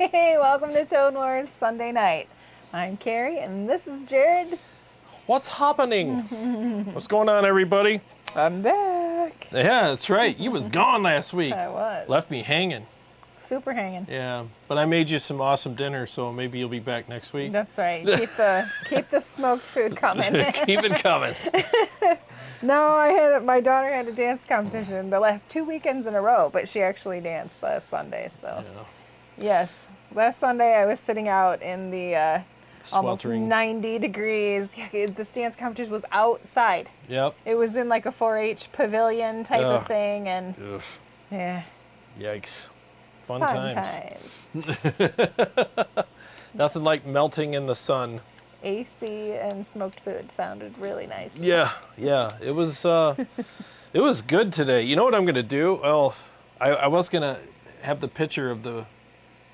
Hey, welcome to Toad Wars Sunday night. I'm Carrie, and this is Jarrod. What's happening? What's going on, everybody? I'm back. Yeah, that's right. You was gone last week. I was. Left me hanging. Super hanging. Yeah, but I made you some awesome dinner, so maybe you'll be back next week. That's right. Keep the smoked food coming. Keep it coming. No, my daughter had a dance competition the last 2 weekends in a row, but she actually danced last Sunday. So, Yeah. yes, last Sunday I was sitting out in the almost Sweltering. 90 degrees. Yeah, this dance competition was outside. Yep. It was in like a 4-H pavilion type of thing, and Ugh. yeah, Yikes. Fun fun times. times. Nothing like melting in the sun. AC and smoked food sounded really nice. Yeah, yeah. It was good today. You know what I'm gonna do? Well, I was gonna have the picture of the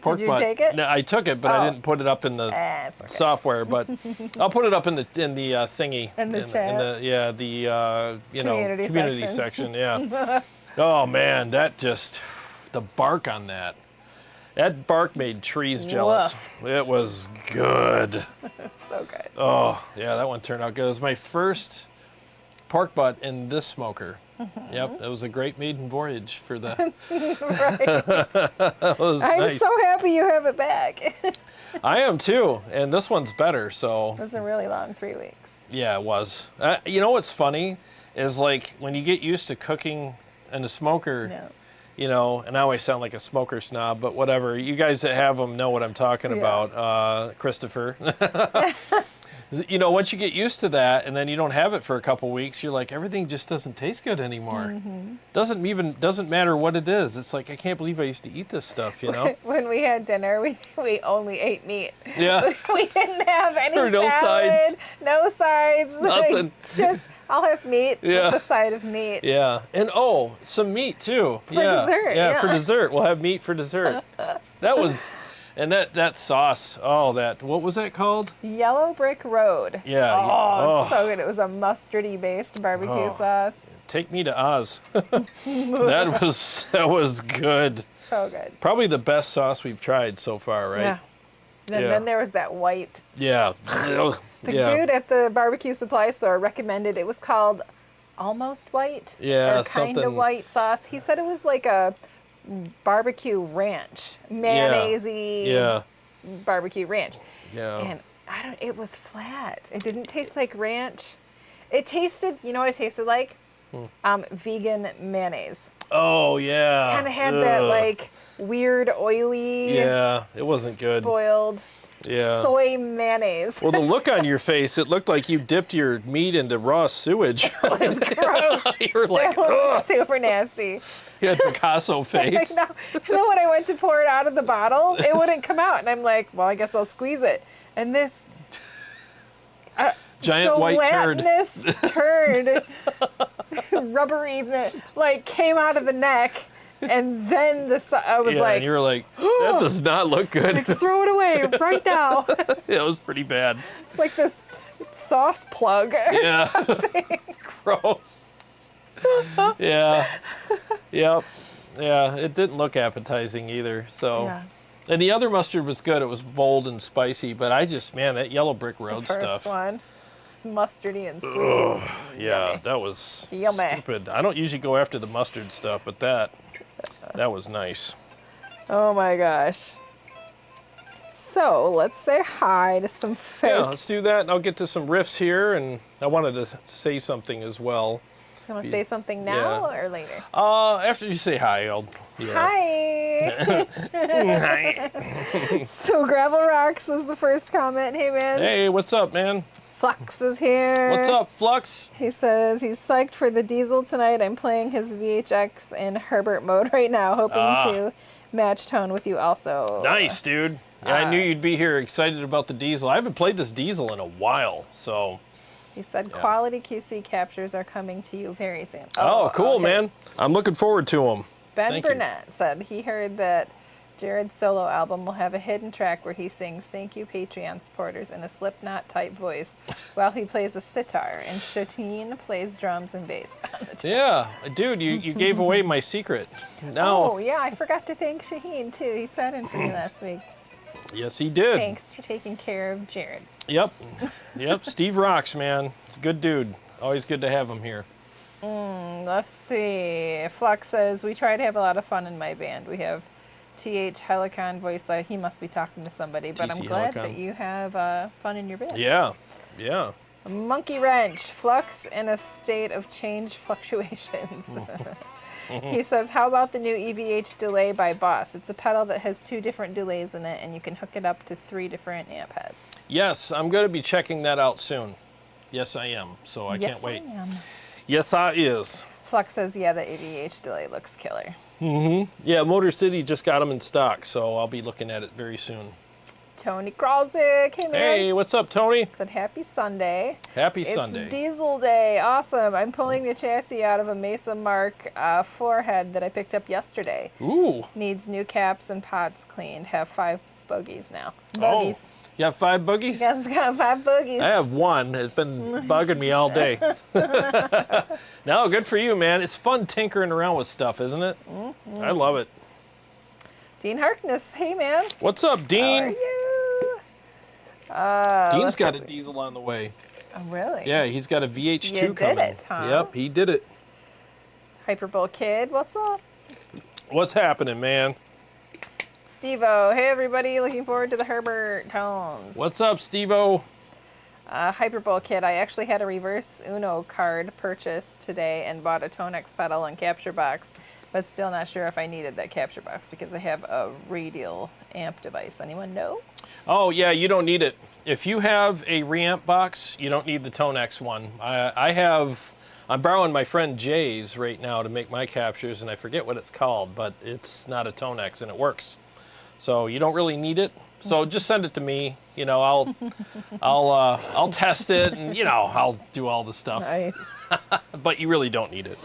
pork Did you butt. take it? No, I took it, but I didn't put it up in the It's okay. software. But I'll put it up in the thingy. In the chat. Community section. Yeah. Oh man, the bark on that bark made trees jealous. Woof. It was good. So good. Oh yeah, that one turned out good. It was my first pork butt in this smoker. Yep, it was a great maiden voyage for the. Right. That was I'm nice. so happy you have it back. It I am too, and this one's better. So was a really long 3 weeks. yeah, it was. You know what's funny is like when you get used to cooking in a smoker. No. You know, and I always sound like a smoker snob, but whatever. You guys that have them know what I'm talking about, Christopher. You know, once you get used to that, and then you don't have it for a couple weeks, you're like, everything just doesn't taste good anymore. Doesn't matter what it is. It's like I can't believe I used to eat this stuff. You know? When we had dinner, we only ate meat. Yeah. We didn't have any Or no salad, sides. no sides. Nothing. Like, just I'll have meat Yeah. with the side of meat. Yeah, and some meat too. For dessert, yeah. For dessert. We'll have meat for dessert. That was, and that sauce. Oh, what was that called? Yellow Brick Road. Yeah. Oh, so good. It was a mustardy based barbecue sauce. Take me to Oz. that was good. So good. Probably the best sauce we've tried so far, right? Yeah. And Yeah. then there was that white. Yeah. The dude at the barbecue supply store recommended it was called Almost White. Yeah, or kind of something- white sauce. He said it was like a barbecue ranch, mayonnaise-y Yeah. barbecue ranch. Yeah. And it was flat. It didn't taste like ranch. It tasted, you know what it tasted like? Vegan mayonnaise. Oh yeah. Kind of had that Ugh. like weird oily, Yeah, it wasn't good. spoiled Yeah. soy mayonnaise. Well, the look on your face, it looked like you dipped your meat into raw sewage. It was gross. You were like, It was ugh. super nasty. You had Picasso face. No, and then when I went to pour it out of the bottle, it wouldn't come out. And I'm like, well, I guess I'll squeeze it. And this Giant white turd. gelatinous turd, rubbery, like came out of the neck. And then I was Yeah, like, and you were like, that does not look good. throw it away right now. It was pretty bad. It's like this sauce plug. Or Yeah. It's gross. Yeah. Yep. Yeah, it didn't look appetizing either. So, Yeah. and the other mustard was good. It was bold and spicy, but that Yellow Brick Road First stuff. one, it's mustardy and sweet. Ugh, yeah, Yummy. that was Yummy. stupid. I don't usually go after the mustard stuff, but that was nice. Oh my gosh. So let's say hi to some folks. Yeah, let's do that, and I'll get to some riffs here, and I wanted to say something as well. You want to say something now or later? After you say hi, I'll. Yeah. Hi. So Gravel Rocks is the first comment. Hey man. Hey, what's up, man? Flux is here. What's up, Flux? He says he's psyched for the Diezel tonight. I'm playing his VHX in Herbert mode right now, hoping to match tone with you also. Nice, dude. Yeah, I knew you'd be here excited about the Diezel. I haven't played this Diezel in a while, so. He said quality QC captures are coming to you very soon. Oh, cool, his- man. I'm looking forward to them. Ben Thank you. Burnett said he heard that Jarrod's solo album will have a hidden track where he sings "Thank You, Patreon supporters" in a Slipknot-type voice, while he plays a sitar, and Shaheen plays drums and bass on the track. Yeah, dude, you gave away my secret. Now, Oh, yeah, I forgot to thank Shaheen, too. He sat in for me last week. yes, he did. Thanks for taking care of Jarrod. Yep, yep. Steve rocks, man. Good dude. Always good to have him here. Let's see. Flux says, we try to have a lot of fun in my band. We have TH Helicon voice. He must be talking to somebody, but I'm TC glad Helicon. that you have fun in your band. Yeah, yeah. Monkey Wrench, Flux in a state of change fluctuations. He says, how about the new EVH delay by Boss? It's a pedal that has 2 different delays in it, and you can hook it up to 3 different amp heads. Yes, I'm going to be checking that out soon. Yes, I am. So I can't wait. I am. Yes, I is. Flux says, yeah, the EVH delay looks killer. Yeah, Motor City just got them in stock, so I'll be looking at it very soon. Tony Kralzik, hey man. Hey, what's up, Tony? Said happy Sunday. Happy It's Sunday. Diesel Day. Awesome. I'm pulling the chassis out of a Mesa Mark 4 head that I picked up yesterday. Ooh. Needs new caps and pods cleaned. Have 5 bogies now. Bogies. Oh, you have 5 boogies? You guys got 5 bogies. I have 1. It's been bugging me all day. No, good for you, man. It's fun tinkering around with stuff, isn't it? I love it. Dean Harkness, hey man. What's up, How are Dean? you? Dean's let's got a see. diesel on the way. Oh, really? Yeah, he's got a VH2 You did coming. it, huh? Yep, he did it. Hyperbowl Kid, what's up? What's happening, man? Steve-O, hey everybody, looking forward to the Herbert tones. What's up, Steve-O? Hyperbowl Kid, I actually had a reverse Uno card purchased today and bought a Tonex pedal and capture box, but still not sure if I needed that capture box because I have a radial amp device. Anyone know? Oh, yeah, you don't need it. If you have a reamp box, you don't need the Tonex one. I'm borrowing my friend Jay's right now to make my captures, and I forget what it's called, but it's not a Tonex, and it works. So you don't really need it. So just send it to me. You know, I'll test it, and you know, I'll do all the stuff. Nice. But you really don't need it.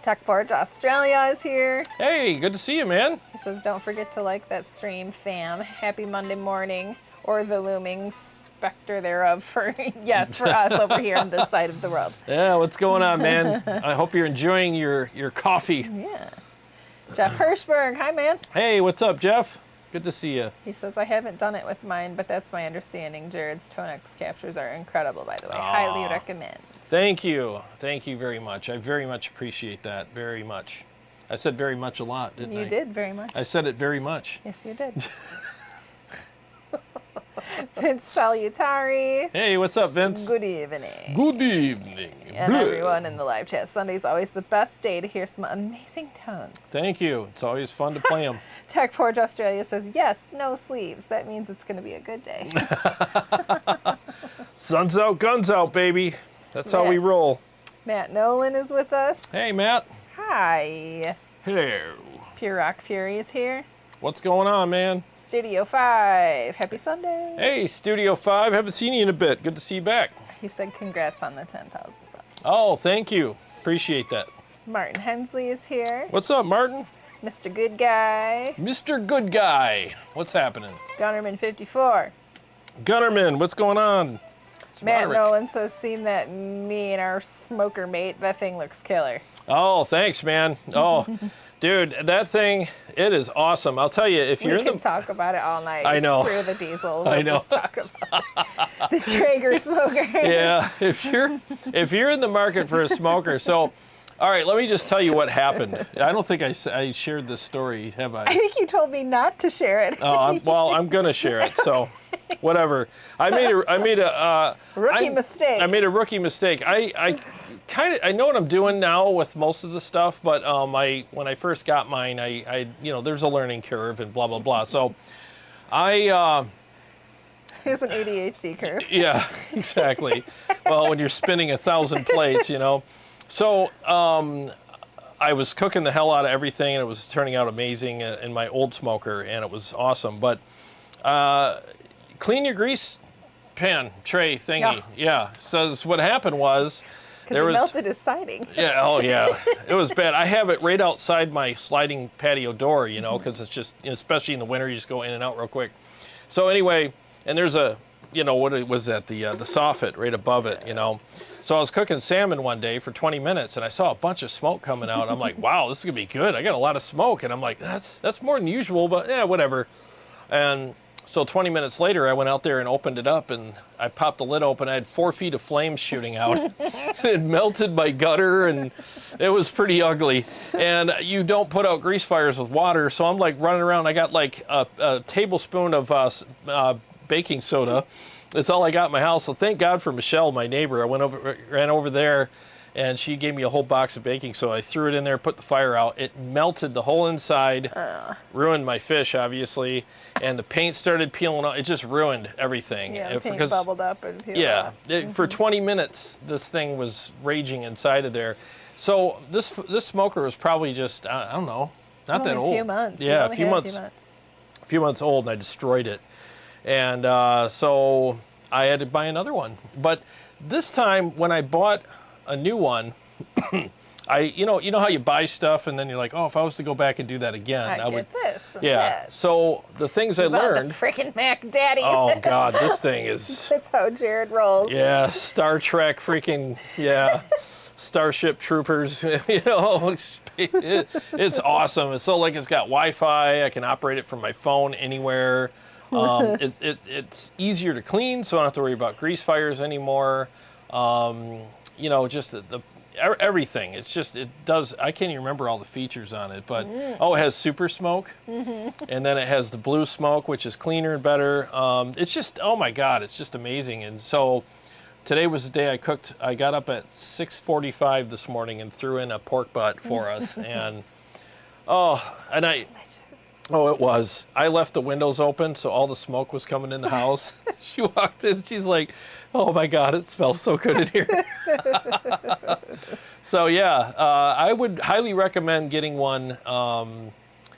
Tech Forge Australia is here. Hey, good to see you, man. He says, don't forget to like that stream, fam. Happy Monday morning, or the looming specter thereof for, yes, for us over here on this side of the world. Yeah, what's going on, man? I hope you're enjoying your coffee. Yeah. Jeff Hirschberg, hi, man. Hey, what's up, Jeff? Good to see you. He says, I haven't done it with mine, but that's my understanding. Jarrod's Tonex captures are incredible, by the way. Highly recommend. Thank you. Thank you very much. I very much appreciate that. Very much. I said very much a lot, didn't I? You did very much. I said it very much. Yes, you did. Vince Salutari. Hey, what's up, Vince? Good evening. Good evening. And Bleh. everyone in the live chat. Sunday's always the best day to hear some amazing tones. Thank you. It's always fun to play them. Tech Forge Australia says, yes, no sleeves. That means it's going to be a good day. Sun's out, guns out, baby. That's how Yeah. we roll. Matt Nolan is with us. Hey, Matt. Hi. Hello. Pure Rock Fury is here. What's going on, man? Studio 5. Happy Sunday. Hey, Studio 5. Haven't seen you in a bit. Good to see you back. He said congrats on the 10,000 subs. Oh, thank you. Appreciate that. Martin Hensley is here. What's up, Martin? Mr. Good Guy. Mr. Good Guy. What's happening? Gunnerman 54. Gunnerman, what's going on? It's Matt Myrick. Nolan says, seen that me and our smoker mate. That thing looks killer. Oh, thanks, man. Oh, dude, that thing, it is awesome. I'll tell you, if you're We in can the... talk about it all night. I know. Screw the diesel. I Let's know. just talk about the Traeger smoker. Yeah, if you're in the market for a smoker, so... All right, let me just tell you what happened. I don't think I shared this story, have I I? think you told me not to share it. Oh, I'm gonna share it. So, whatever. I made a Rookie mistake. I made a rookie mistake. I know what I'm doing now with most of the stuff, but when I first got mine, I there's a learning curve and blah blah blah. So, Here's an ADHD curve. yeah, exactly. Well, when you're spinning 1,000 plates, So I was cooking the hell out of everything, and it was turning out amazing in my old smoker, and it was awesome. But clean your grease pan tray thingy. Yeah. Says what happened was because it melted his siding. Yeah, oh yeah, it was bad. I have it right outside my sliding patio door, you know, because it's just, especially in the winter, you just go in and out real quick. So anyway, and there's a, you know, what was that, the soffit right above it, you know. So I was cooking salmon one day for 20 minutes, and I saw a bunch of smoke coming out. I'm like, wow, this is gonna be good. I got a lot of smoke, and I'm like, that's more than usual, but yeah, whatever. And so 20 minutes later, I went out there and opened it up, and I popped the lid open. I had 4 feet of flames shooting out. It melted my gutter, and it was pretty ugly. And you don't put out grease fires with water, so I'm like running around. I got like a tablespoon of baking soda. That's all I got in my house. So thank God for Michelle, my neighbor. I ran over there, and she gave me a whole box of baking soda. I threw it in there, put the fire out. It melted the whole inside, ruined my fish, obviously, and the paint started peeling off. It just ruined everything. Yeah, the paint bubbled up and peeled off. For 20 minutes, this thing was raging inside of there. So this smoker was probably just, I don't know, not that old. A few months. Yeah, a few months old, and I destroyed it. And so I had to buy another one. But this time, when I bought a new one, you know how you buy stuff and then you're like, oh, if I was to go back and do that again, I would. This. Yeah. So the things I learned. The freaking Mac Daddy. Oh God, this thing is. That's how Jarrod rolls. Yeah, Star Trek, freaking Starship Troopers. You know, it's awesome. It's so like it's got Wi-Fi. I can operate it from my phone anywhere. It's easier to clean, so I don't have to worry about grease fires anymore. You know, just everything. It's just, it does, I can't even remember all the features on it, but, it has super smoke, and then it has the blue smoke, which is cleaner and better. It's just, oh my God, it's just amazing. And so today was the day I cooked. I got up at 6:45 this morning and threw in a pork butt for us, and, it was. I left the windows open, so all the smoke was coming in the house. She walked in, she's like, oh my God, it smells so good in here. So yeah, I would highly recommend getting one.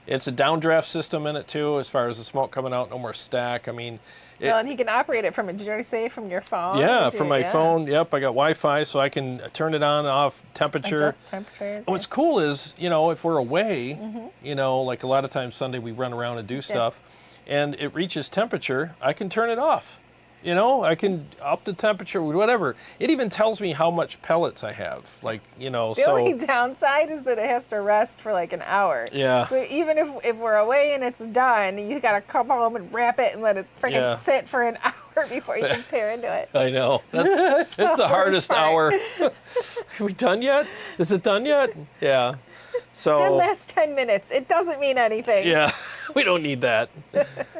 It's a downdraft system in it too, as far as the smoke coming out, no more stack. I mean, and he can operate it from, did you already say from your phone? Yeah, from my phone. Yep, I got Wi-Fi, so I can turn it on, off, temperature. Adjust temperatures. What's cool is, you know, if we're away, you know, like a lot of times Sunday we run around and do stuff, and it reaches temperature, I can turn it off. You know, I can up the temperature, whatever. It even tells me how much pellets I have. Like, you know, the only downside is that it has to rest for like an hour. Yeah. So even if we're away and it's done, you got to come home and wrap it and let it freaking sit for an hour before you can tear into it. I know. That's the hardest hour. Are we done yet? Is it done yet? Yeah. So that last 10 minutes, it doesn't mean anything. Yeah, we don't need that.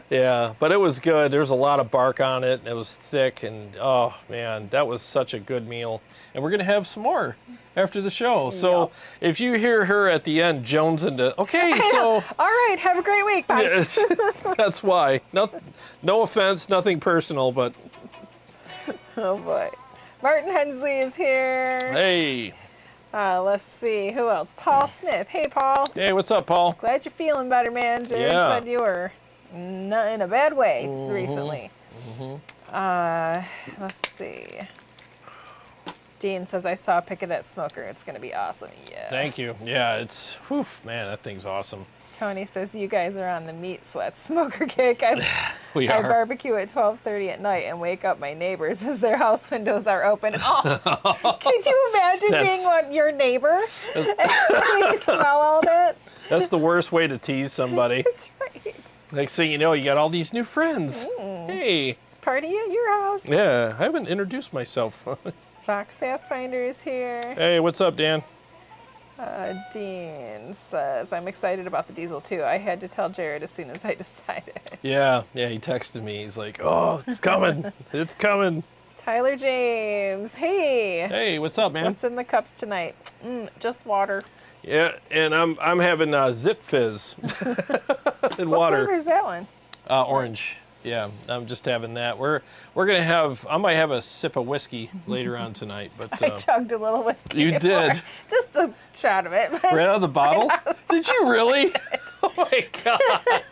Yeah, but it was good. There was a lot of bark on it. It was thick, and oh man, that was such a good meal. And we're gonna have some more after the show. So if you hear her at the end jonesing to, okay, so all right, have a great week. Bye. Yes, that's why. No offense, nothing personal, but oh boy, Martin Hensley is here. Hey. Let's see, who else? Paul Smith. Hey, Paul. Hey, what's up, Paul? Glad you're feeling better, man. Jarrod said you were not in a bad way recently. Let's see. Dean says, I saw a pic of that smoker. It's going to be awesome. Yeah. Thank you. Yeah, it's, whew, man, that thing's awesome. Tony says, you guys are on the meat sweat smoker kick. We I are. barbecue at 12:30 at night and wake up my neighbors as their house windows are open. Oh, could you imagine being your neighbor and you smell all that? That's the worst way to tease somebody. That's right. Next thing you know, you got all these new friends. Hey. Party at your house. Yeah, I haven't introduced myself. Fox Pathfinder is here. Hey, what's up, Dan? Dean says, I'm excited about the Diezel too. I had to tell Jarrod as soon as I decided. Yeah, he texted me. He's like, oh, it's coming. It's coming. Tyler James, hey. Hey, what's up, man? What's in the cups tonight? Just water. Yeah, and I'm having Zip Fizz and water. What flavor is that one? Orange. Yeah, I'm just having that. We're gonna have. I might have a sip of whiskey later on tonight. But I chugged a little whiskey. You before. did. Just a shot of it. Right out of the bottle? Did you really? Oh my God.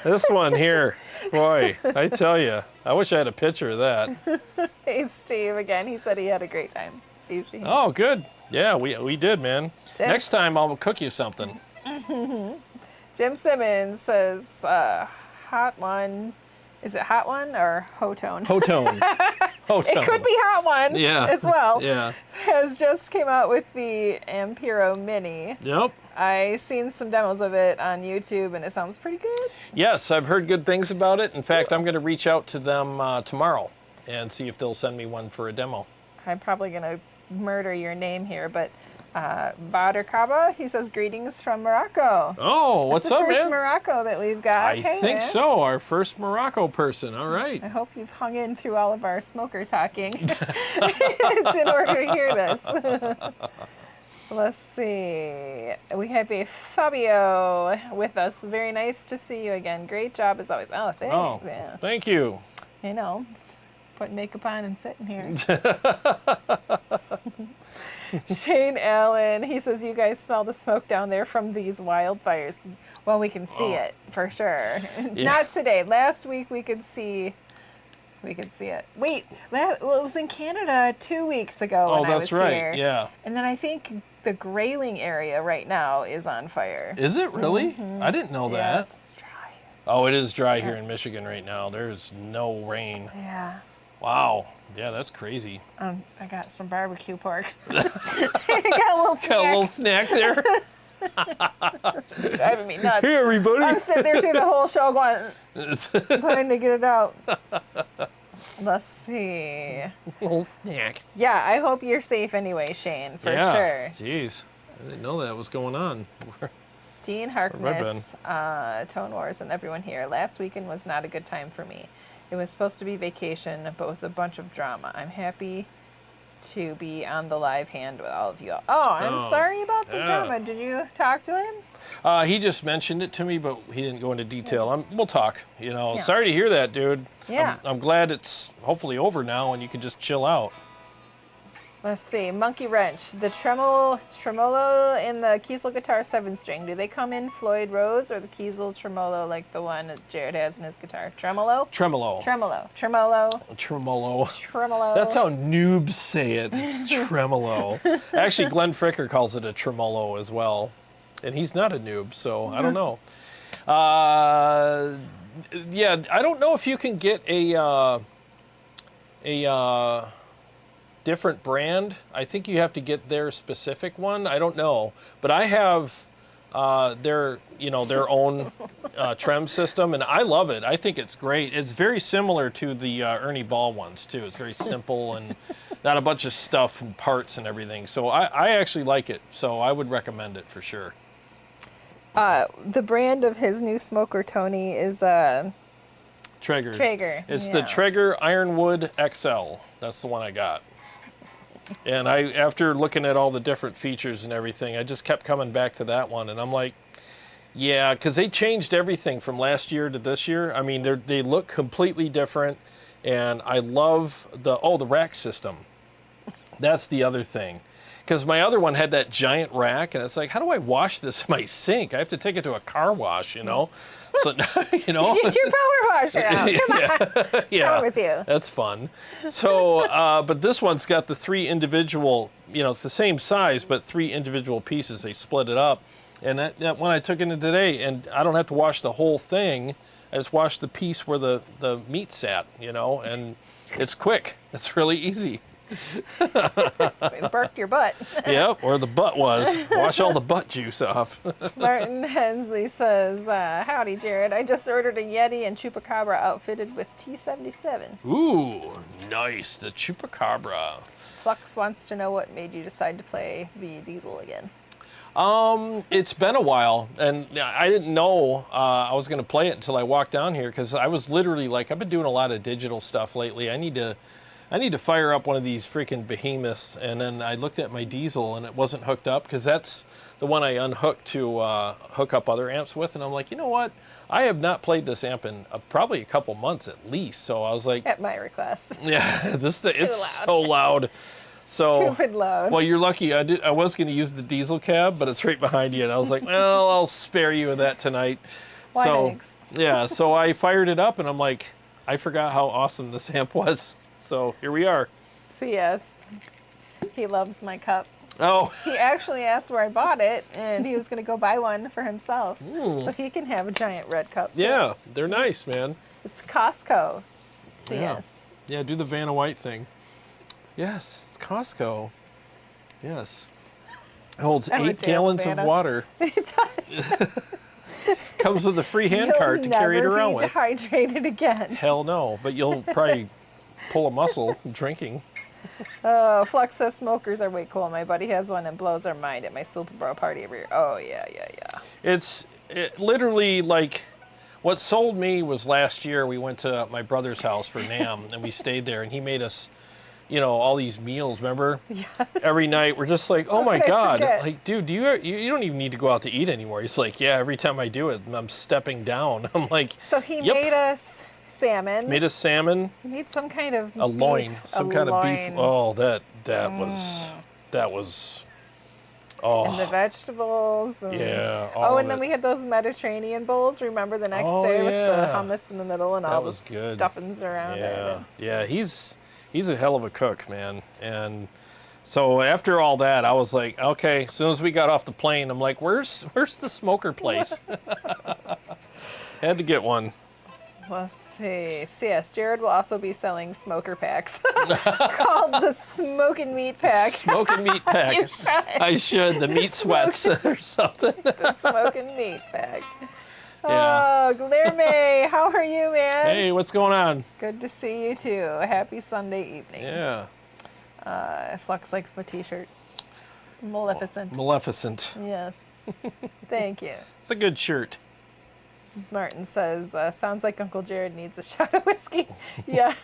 This one here, boy, I tell you, I wish I had a picture of that. Hey, Steve, again, he said he had a great time. Steve Sheehan. Oh, good. Yeah, we did, man. Next time I'll cook you something. Jim Simmons says, hot one. Is it hot one or Hotone? Hotone. Hotone. It could be hot one as well. Yeah. Has just came out with the Ampero Mini. Yep. I seen some demos of it on YouTube and it sounds pretty good. Yes, I've heard good things about it. In fact, I'm going to reach out to them tomorrow and see if they'll send me one for a demo. I'm probably going to murder your name here, but Badr Kaba, he says greetings from Morocco. Oh, what's up, man? That's the first Morocco that we've got. I think so. Our first Morocco person. All right. I hope you've hung in through all of our smokers talking in order to hear this. Let's see. We have a Fabio with us. Very nice to see you again. Great job as always. Oh, thanks. Oh, yeah. Thank you. You know, just putting makeup on and sitting here. Shane Allen, he says, you guys smell the smoke down there from these wildfires. Well, we can see it for sure. Yeah. Not today. Last week we could see it. Wait, it was in Canada 2 weeks ago when I was here. Oh, that's right. Yeah. And then I think the Grayling area right now is on fire. Is it really? Mm-hmm. I didn't know yeah, that. It's dry. Oh, it is dry here in Michigan right now. There's no rain. Yeah. Wow. Yeah, that's crazy. I got some barbecue pork. got a little snack there. It's driving me nuts. Hey, everybody. I'm sitting there through the whole show going, trying to get it out. Let's see. Little snack. Yeah, I hope you're safe anyway, Shane, for sure. Jeez. I didn't know that was going on. Dean Harkness, Tone Wars, and everyone here. Last weekend was not a good time for me. It was supposed to be vacation, but it was a bunch of drama. I'm happy to be on the live hand with all of you all. Oh, I'm sorry about the drama. Did you talk to him? He just mentioned it to me, but he didn't go into detail. We'll talk. You know, Yeah. Sorry to hear that, dude. Yeah. I'm glad it's hopefully over now and you can just chill out. Let's see. Monkey Wrench. The tremolo in the Kiesel guitar 7-string. Do they come in Floyd Rose or the Kiesel tremolo like the one that Jarrod has in his guitar? Tremolo? Tremolo. Tremolo. Tremolo. Tremolo. Tremolo. That's how noobs say it. It's tremolo. Actually, Glenn Fricker calls it a tremolo as well. And he's not a noob, so I don't know. Yeah, I don't know if you can get a different brand. I think you have to get their specific one. I don't know, but I have their own trem system, and I love it. I think it's great. It's very similar to the Ernie Ball ones too. It's very simple and not a bunch of stuff and parts and everything. So I actually like it. So I would recommend it for sure. The brand of his new smoker, Tony, is Traeger. Traeger. It's the Traeger Ironwood XL. That's the one I got. And after looking at all the different features and everything, I just kept coming back to that one. And I'm like, yeah, because they changed everything from last year to this year. I mean, they look completely different. And I love the rack system. That's the other thing. Because my other one had that giant rack, and it's like, how do I wash this in my sink? I have to take it to a car wash, you know? So, you know. Get your power washer out. Come on. What's wrong with you? That's fun. So, but this one's got the 3 individual, it's the same size, but 3 individual pieces. They split it up. And that one I took in today, and I don't have to wash the whole thing. I just wash the piece where the meat sat, and it's quick. It's really easy. It burped your butt. Yep, where the butt was. Wash all the butt juice off. Martin Hensley says, howdy, Jarrod. I just ordered a Yeti and Chupacabra outfitted with T77. Ooh, nice. The Chupacabra. Flux wants to know what made you decide to play the Diezel again. It's been a while, and I didn't know I was going to play it until I walked down here, because I was literally like, I've been doing a lot of digital stuff lately. I need to fire up one of these freaking behemoths. And then I looked at my Diezel and it wasn't hooked up, because that's the one I unhooked to hook up other amps with. And I'm like, you know what? I have not played this amp in probably a couple months at least. So I was like, at my request. Yeah, it's loud. so loud. So, stupid loud. Well, you're lucky. I was going to use the Diezel cab, but it's right behind you. And I was like, well, I'll spare you of that tonight. Why, so, thanks? Yeah, so I fired it up and I'm like, I forgot how awesome this amp was. So here we are. CS. He loves my cup. Oh, He actually asked where I bought it, and he was going to go buy one for himself. So he can have a giant red cup, too. yeah, they're nice, man. It's Costco. CS. Yeah. Yeah, do the Vanna White thing. Yes, it's Costco. Yes. It holds I'm a 8 gallons of Vanna. water. It does. Comes with a free hand cart to carry it around You'll with. never be dehydrated again. Hell no, but you'll probably pull a muscle drinking. Flux says smokers are way cool. My buddy has one and blows our mind at my Super Bowl party every year. Oh, yeah. It's literally like what sold me was last year we went to my brother's house for NAM and we stayed there and he made us, you know, all these meals, remember? Yes. Every night we're just like, oh my could I God. forget? Like, dude, you don't even need to go out to eat anymore. He's like, yeah, every time I do it, I'm stepping down. I'm like, So he Yep. made us salmon. made us salmon, He made some kind of a loin, beef, some a kind of beef. loin. Oh, that was, oh. And the vegetables. And, Yeah. Oh, all and of then it. we had those Mediterranean bowls. Remember the next Oh, day with the yeah. hummus in the middle and That all the was good. stuffings around Yeah, it. yeah, he's a hell of a cook, man. And so after all that, I was like, okay. As soon as we got off the plane, I'm like, where's the smoker place? Had to get one. Let's see. CS, Jarrod will also be selling smoker packs called the Smokin' Meat Pack. Smoking meat pack. You should. I should. The meat sweats or something. The Smokin' Meat Pack. Yeah. Oh, Guilherme, how are you, man? Hey, what's going on? Good to see you too. Happy Sunday evening. Yeah. Flux likes my t-shirt. Maleficent. Maleficent. Yes. Thank you. It's a good shirt. Martin says, sounds like Uncle Jarrod needs a shot of whiskey. Yeah.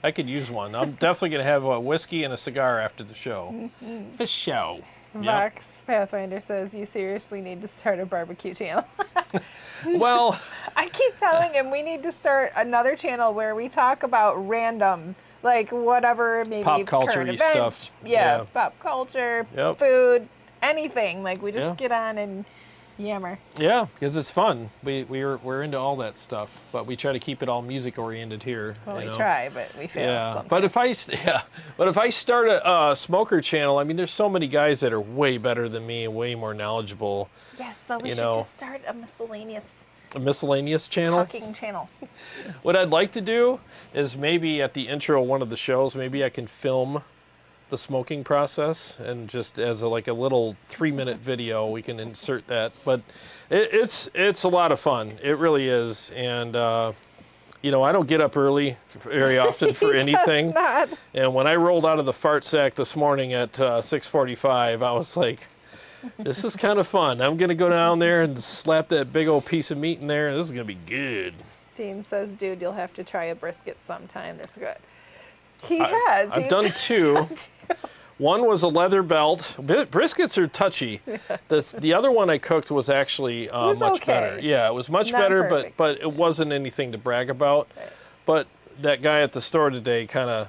I could use one. I'm definitely going to have a whiskey and a cigar after the show. The show. Yep. Vox Pathfinder says, you seriously need to start a barbecue channel. Well, I keep telling him we need to start another channel where we talk about random, like whatever, maybe Pop current culture-y event. stuff. Yeah, Yeah. pop culture, Yep. food, anything. Like we just Yeah. get on and yammer. yeah, because it's fun. We're into all that stuff, but we try to keep it all music oriented here. Well, you we know? try, but we fail Yeah, sometimes. but if I start a smoker channel, I mean, there's so many guys that are way better than me and way more knowledgeable. Yes, so we you should know, just start a miscellaneous A miscellaneous channel. talking channel. What I'd like to do is maybe at the intro of one of the shows, maybe I can film the smoking process and just as like a little 3-minute video, we can insert that. But it's a lot of fun. It really is. And you know, I don't get up early very often for He anything. does not. And when I rolled out of the fart sack this morning at 6:45, I was like, this is kind of fun. I'm going to go down there and slap that big old piece of meat in there. This is going to be good. Dean says, dude, you'll have to try a brisket sometime. They're so good. He has. I've done two. One was a leather belt. Briskets are touchy. The other one I cooked was actually was much okay. better. Yeah, it was much Not better, perfect. but it wasn't anything to brag about. Right. But that guy at the store today kind of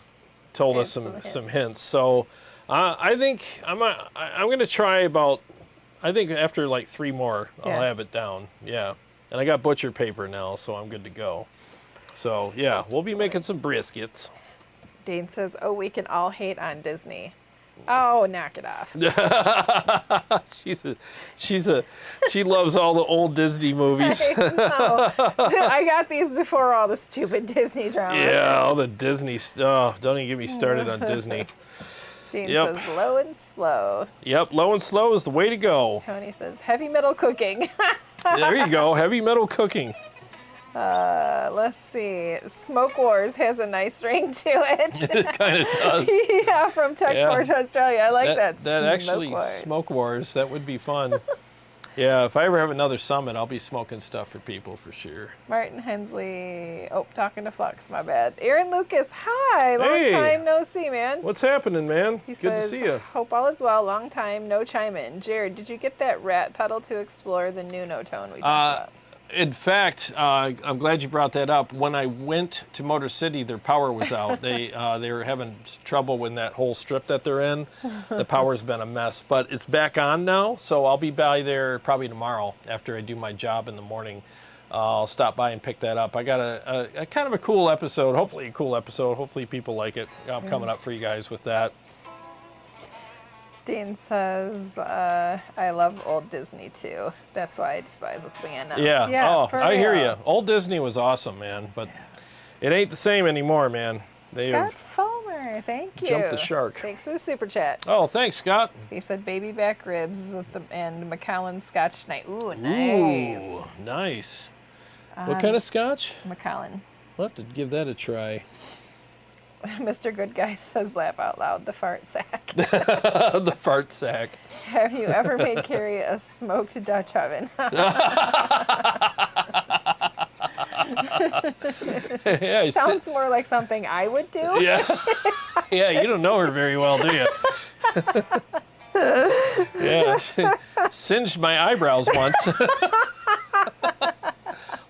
told us Gave some hints. So I think I'm going to try about, I think after like 3 more, Yeah. I'll have it down. Yeah. And I got butcher paper now, so I'm good to go. So yeah, we'll be making some briskets. Dean says, oh, we can all hate on Disney. Oh, knock it off. She loves all the old Disney movies. No. I got these before all the stupid Disney drama. Yeah, all the Disney stuff. Don't even get me started on Disney. Dean Yep. says, low and slow. Yep, low and slow is the way to go. Tony says, heavy metal cooking. There you go, heavy metal cooking. Let's see. Smoke Wars has a nice ring to it. It kind of does. Yeah, from Tech Forge Australia. I like that. That actually, Smoke Wars. Smoke Wars, that would be fun. Yeah, if I ever have another summit, I'll be smoking stuff for people for sure. Martin Hensley. Oh, talking to Flux. My bad. Aaron Lucas. Hi. Long Hey. time no see, man. What's happening, man? He Good says, to see you. hope all is well. Long time no chime in. Jarrod, did you get that rat pedal to explore the new no tone we talked about? In fact, I'm glad you brought that up. When I went to Motor City, their power was out. They were having trouble with that whole strip that they're in. The power's been a mess, but it's back on now. So I'll be by there probably tomorrow after I do my job in the morning. I'll stop by and pick that up. I got a kind of a cool episode, hopefully a cool episode. Hopefully people like it. Coming up for you guys with that. Dean says, I love old Disney too. That's why I despise what's going on now. Yeah. Oh, for I hear real. you. Old Disney was awesome, man, but it ain't the same anymore, man. They Scott have Fulmer, thank you. jumped the shark. Thanks for the super chat. Oh, thanks, Scott. He said baby back ribs and Macallan Scotch night. Ooh, nice. Ooh, nice. What kind of scotch? Macallan. We'll have to give that a try. Mr. Good Guy says, laugh out loud, the fart sack. The fart sack. Have you ever made Carrie a smoked Dutch oven? Yeah, Sounds more like something I would do. Yeah. Yeah, you don't know her very well, do you? Yeah, she singed my eyebrows once.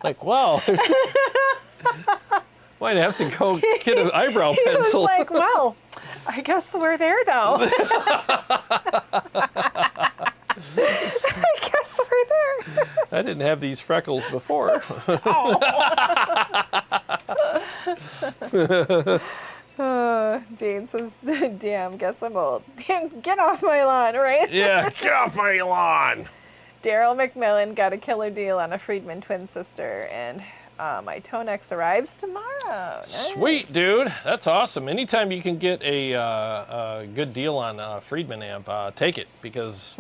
Like, wow. Might have to go get an eyebrow He was pencil. like, well, I guess we're there though. I guess we're there. I didn't have these freckles before. Dean says, damn, guess I'm old. Damn, get off my lawn, right? Yeah, get off my lawn. Daryl McMillan got a killer deal on a Friedman twin sister, and my Tonex arrives tomorrow. Nice. Sweet, dude. That's awesome. Anytime you can get a good deal on a Friedman amp, take it, because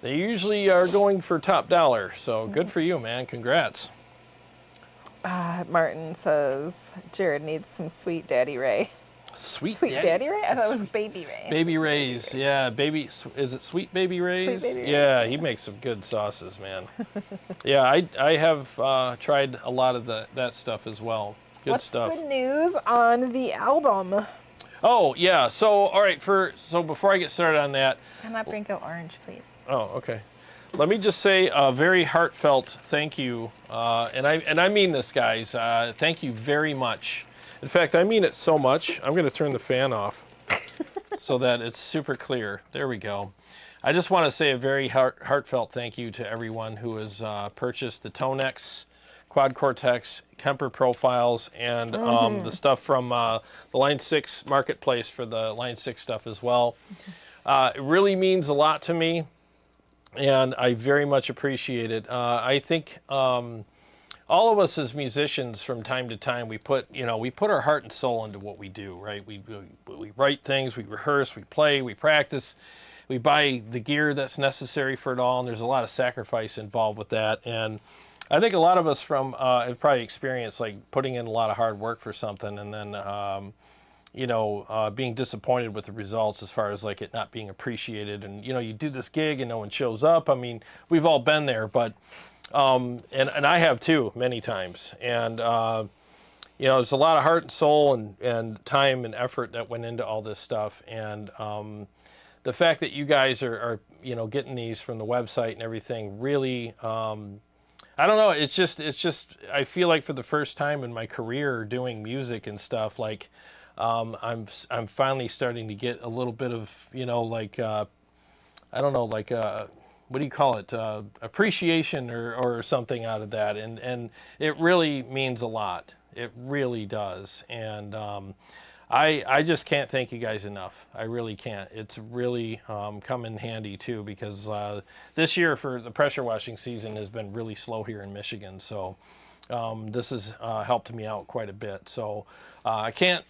they usually are going for top dollar. So good for you, man. Congrats. Martin says, Jarrod needs some Sweet Daddy Ray. Sweet Daddy Ray? I thought it was Baby Ray. Baby Ray's, yeah. Is it Sweet Baby Ray's? Sweet Baby Ray. Yeah, he makes some good sauces, man. Yeah, I have tried a lot of that stuff as well. Good stuff. What's the news on the album? Oh, yeah. So, all right, so before I get started on that. I'm not Brinko Orange, please. Oh, okay. Let me just say a very heartfelt thank you, and I mean this, guys. Thank you very much. In fact, I mean it so much. I'm going to turn the fan off so that it's super clear. There we go. I just want to say a very heartfelt thank you to everyone who has purchased the Tonex, Quad Cortex, Kemper profiles, and the stuff from the Line 6 marketplace for the Line 6 stuff as well. It really means a lot to me, and I very much appreciate it. I think all of us as musicians, from time to time, we put our heart and soul into what we do, right? We write things, we rehearse, we play, we practice, we buy the gear that's necessary for it all, and there's a lot of sacrifice involved with that. And I think a lot of us have probably experienced like putting in a lot of hard work for something, and then being disappointed with the results as far as like it not being appreciated. And you do this gig and no one shows up. I mean, we've all been there, but. And I have too, many times. And, there's a lot of heart and soul and time and effort that went into all this stuff. And the fact that you guys are getting these from the website and everything really, I don't know, it's just, I feel like for the first time in my career doing music and stuff, like, I'm finally starting to get a little bit of, what do you call it? Appreciation or something out of that, and it really means a lot. It really does, and I just can't thank you guys enough. I really can't. It's really come in handy too, because this year for the pressure washing season has been really slow here in Michigan. So this has helped me out quite a bit. So I can't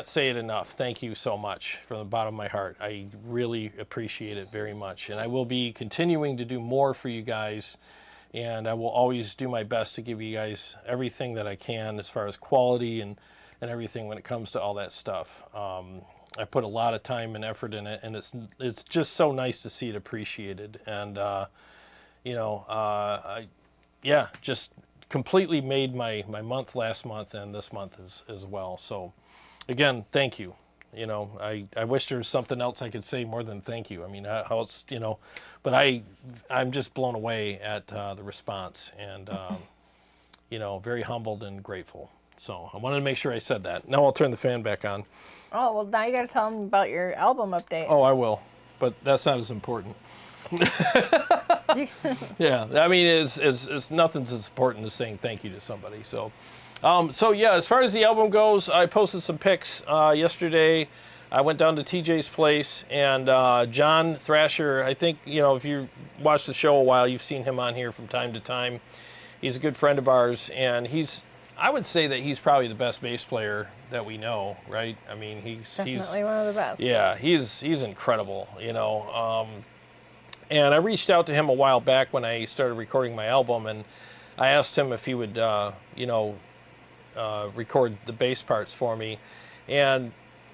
say it enough. Thank you so much from the bottom of my heart. I really appreciate it very much. And I will be continuing to do more for you guys. And I will always do my best to give you guys everything that I can as far as quality and everything when it comes to all that stuff. I put a lot of time and effort in it, and it's just so nice to see it appreciated. And, just completely made my month last month and this month as well. So again, thank you. I wish there was something else I could say more than thank you. I mean, how else, but I'm just blown away at the response, and very humbled and grateful. So I wanted to make sure I said that. Now I'll turn the fan back on. Oh, well, now you got to tell them about your album update. Oh, I will, but that's not as important. Yeah, I mean, it's nothing's as important as saying thank you to somebody. So, so yeah, as far as the album goes, I posted some pics yesterday. I went down to TJ's place, and John Thrasher, I think, if you watched the show a while, you've seen him on here from time to time. He's a good friend of ours, and I would say that he's probably the best bass player that we know, right? I mean, he's Definitely one of the best. Yeah, he's incredible, and I reached out to him a while back when I started recording my album, and I asked him if he would, record the bass parts for me, and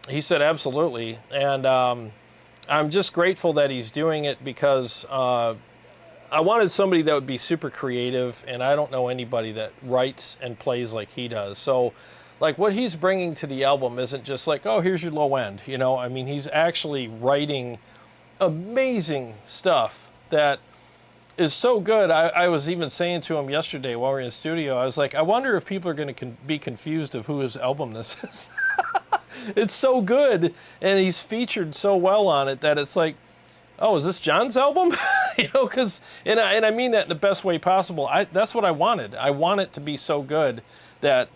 he said absolutely. And I'm just grateful that he's doing it, because I wanted somebody that would be super creative, and I don't know anybody that writes and plays like he does. So, like, what he's bringing to the album isn't just like, oh, here's your low end, I mean, he's actually writing amazing stuff that is so good. I was even saying to him yesterday while we were in the studio, I was like, I wonder if people are going to be confused of whose album this is. It's so good, and he's featured so well on it that it's like, oh, is this John's album? Because, and I mean that in the best way possible. That's what I wanted. I want it to be so good that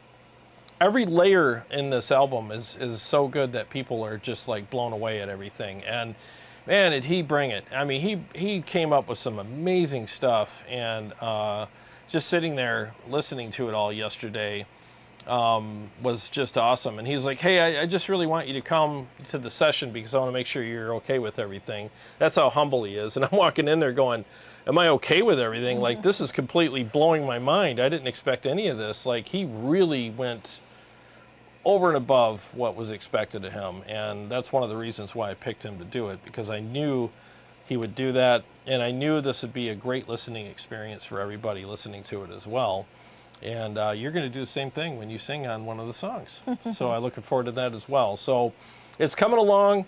every layer in this album is so good that people are just like blown away at everything. And man, did he bring it. I mean, he came up with some amazing stuff, and just sitting there listening to it all yesterday was just awesome. And he's like, hey, I just really want you to come to the session because I want to make sure you're okay with everything. That's how humble he is. And I'm walking in there going, am I okay with everything? Like, this is completely blowing my mind. I didn't expect any of this. Like, he really went over and above what was expected of him. And that's one of the reasons why I picked him to do it, because I knew he would do that. And I knew this would be a great listening experience for everybody listening to it as well. And you're going to do the same thing when you sing on one of the songs. So I'm looking forward to that as well. So it's coming along.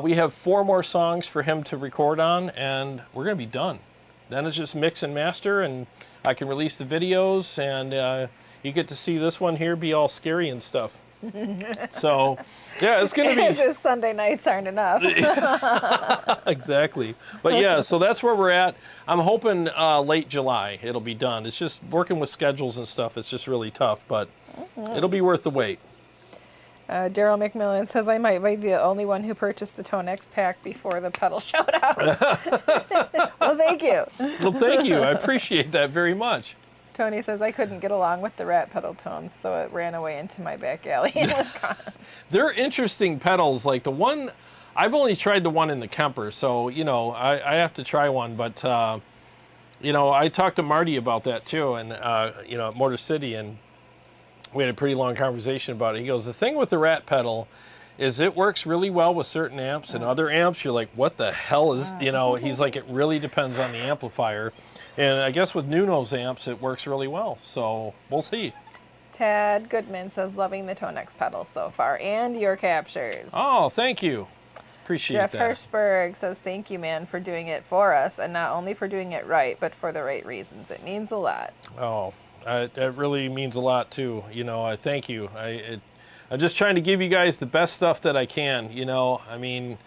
We have 4 more songs for him to record on, and we're going to be done. Then it's just mix and master, and I can release the videos, and you get to see this one here be all scary and stuff. So, yeah, it's going to be... As if Sunday nights aren't enough. Exactly. But yeah, so that's where we're at. I'm hoping late July it'll be done. It's just working with schedules and stuff. It's just really tough, but it'll be worth the wait. Daryl McMillan says, I might be the only one who purchased the Tonex pack before the pedal showed up. Well, thank you. Well, thank you. I appreciate that very much. Tony says, I couldn't get along with the rat pedal tones, so it ran away into my back alley in Wisconsin. They're interesting pedals. Like the one, I've only tried the one in the Kemper, so, I have to try one. But, I talked to Marty about that too, and, at Motor City, and we had a pretty long conversation about it. He goes, the thing with the rat pedal is it works really well with certain amps, and other amps, you're like, what the hell is, he's like, it really depends on the amplifier. And I guess with Nuno's amps, it works really well. So we'll see. Tad Goodman says, loving the Tonex pedal so far and your captures. Oh, thank you. Appreciate Jeff that. Hirschberg says, thank you, man, for doing it for us, and not only for doing it right, but for the right reasons. It means a lot. Oh, that really means a lot, too. I thank you. I'm just trying to give you guys the best stuff that I can, I mean...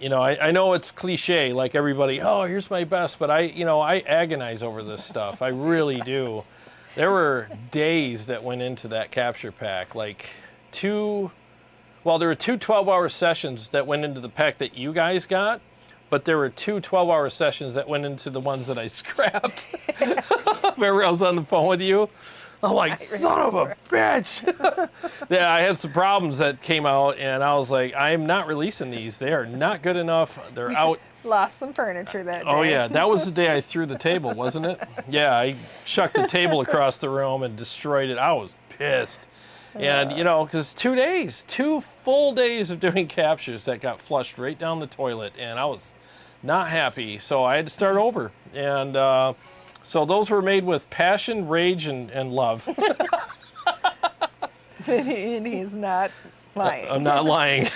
I know it's cliche, like everybody, oh, here's my best, but I agonize over this stuff. I really do. There were days that went into that capture pack, like there were 2 12-hour sessions that went into the pack that you guys got, but there were 2 12-hour sessions that went into the ones that I scrapped. Remember I was on the phone with you? I'm like, son of a bitch. Yeah, I had some problems that came out, and I was like, I am not releasing these. They are not good enough. They're out. Lost some furniture that day. Oh, yeah. That was the day I threw the table, wasn't it? Yeah, I chucked the table across the room and destroyed it. I was pissed. And, because 2 full days of doing captures that got flushed right down the toilet, and I was not happy. So I had to start over. And, so those were made with passion, rage, and love. And he's not lying. I'm not lying.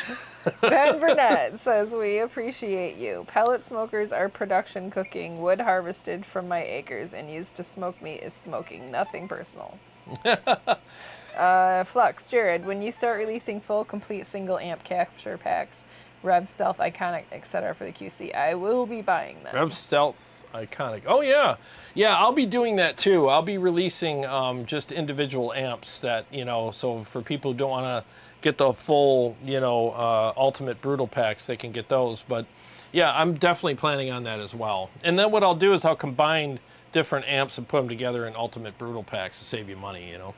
Ben Burnett says, we appreciate you. Pellet smokers are production cooking. Wood harvested from my acres and used to smoke meat is smoking. Nothing personal. Flux, Jarrod, when you start releasing full, complete single amp capture packs, Rev Stealth Iconic, etc. for the QC. I will be buying them. Rev Stealth Iconic. Oh, yeah. Yeah, I'll be doing that, too. I'll be releasing just individual amps that, you know, so for people who don't want to get the full, you know, Ultimate Brutal packs, they can get those. But, yeah, I'm definitely planning on that as well. And then what I'll do is I'll combine different amps and put them together in Ultimate Brutal packs to save you money, you know.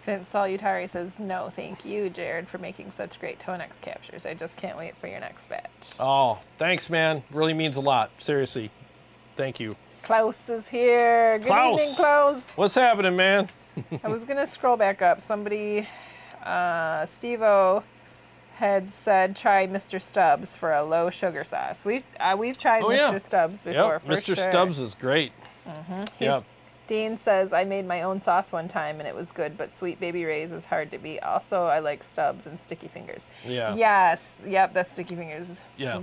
Vince Salutari says, no, thank you, Jarrod, for making such great Tonex captures. I just can't wait for your next batch. Oh, thanks, man. Really means a lot. Seriously. Thank you. Klaus is here. Good evening, Klaus. What's happening, man? I was going to scroll back up. Somebody, Steve-O, had said try Mr. Stubbs for a low sugar sauce. We've tried Mr. Stubbs before, yep, for Mr. sure. Stubbs is great. Yeah. Dean says, I made my own sauce one time and it was good, but Sweet Baby Ray's is hard to beat. Also, I like Stubbs and Sticky Fingers. Yeah. Yes. Yep, that's Sticky Fingers. Yeah.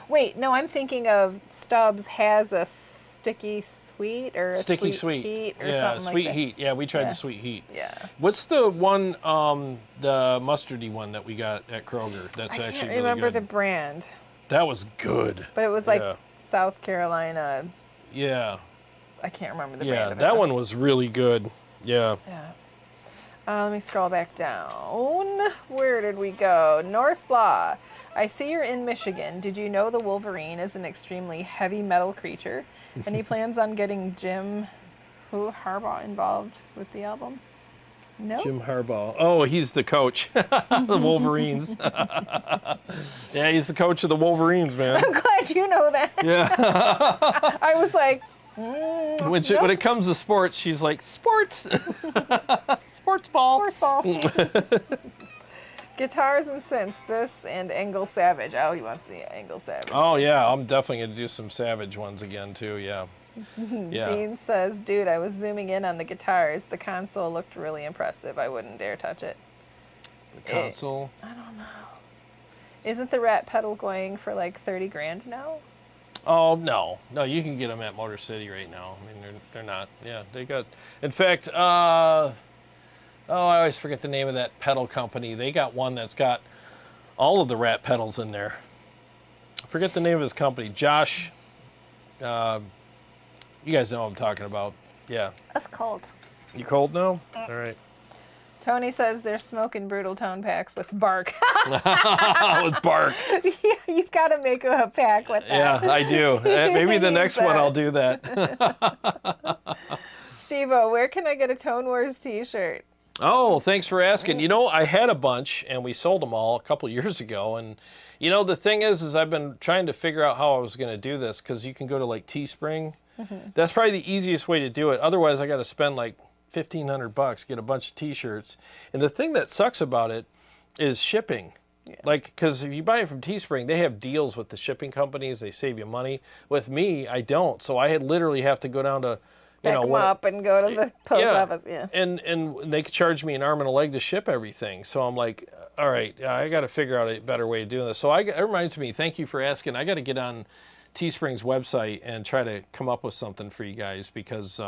Wait, no, I'm thinking of Stubbs has a sticky sweet or a Sticky sweet heat or yeah, something sweet like heat. Yeah, we tried the sweet heat. Yeah. What's the one, the mustardy one that we got at Kroger? That's I actually can't really remember good. the brand, That was good. but it was like South Carolina. Yeah. I can't remember the brand of it. Yeah, that one was really good. Yeah. Yeah. Let me scroll back down. Where did we go? Norse Law. I see you're in Michigan. Did you know the Wolverine is an extremely heavy metal creature? Any plans on getting Jim Harbaugh involved with the album? No. Jim Harbaugh. Oh, he's the coach. The Wolverines. Yeah, he's the coach of the Wolverines, man. I'm glad you know that. Yeah. I was like, When it comes to sports, she's like, sports. Sports ball. Sports ball. Guitars and synths, this and Engel Savage. Oh, he wants the Engel Savage. Oh, yeah, I'm definitely going to do some Savage ones again, too, yeah. Yeah. Dean says, dude, I was zooming in on the guitars. The console looked really impressive. I wouldn't dare touch it. The console? I don't know. Isn't the Rat pedal going for like 30 grand now? Oh, no. No, you can get them at Motor City right now. I mean, they're not. Yeah, they got... In fact, I always forget the name of that pedal company. They got one that's got all of the Rat pedals in there. I forget the name of his company. Josh... you guys know what I'm talking about. Yeah. That's cold. You cold now? All right. Tony says they're smoking Brutal Tone packs with bark. With bark. Yeah, you've got to make a pack with that. Yeah, I do. Maybe the next one I'll do that. Steve-O, where can I get a Tone Wars t-shirt? Oh, thanks for asking. You know, I had a bunch, and we sold them all a couple years ago. And, you know, the thing is I've been trying to figure out how I was going to do this, because you can go to, like, Teespring. That's probably the easiest way to do it. Otherwise, I got to spend, like, $1,500, get a bunch of t-shirts. And the thing that sucks about it is shipping. Yeah. Like, because if you buy it from Teespring, they have deals with the shipping companies. They save you money. With me, I don't. So I literally have to go down to, Pick them up and go to the post office. Yeah. And they could charge me an arm and a leg to ship everything. So I'm like, all right, I got to figure out a better way of doing this. So it reminds me, thank you for asking. I got to get on Teespring's website and try to come up with something for you guys, because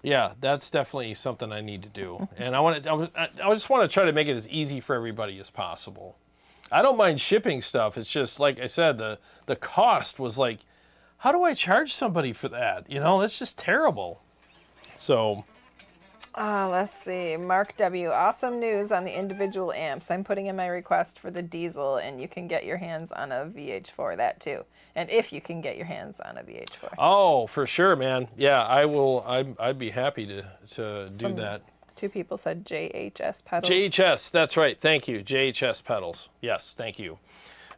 yeah, that's definitely something I need to do. And I just want to try to make it as easy for everybody as possible. I don't mind shipping stuff. It's just, like I said, the cost was like, how do I charge somebody for that? You know, that's just terrible. So. Let's see. Mark W. Awesome news on the individual amps. I'm putting in my request for the Diezel, and you can get your hands on a VH4, that too. And if you can get your hands on a VH4. Oh, for sure, man. Yeah, I will. I'd be happy to do that. Two people said JHS pedals. JHS, that's right. Thank you. JHS pedals. Yes, thank you.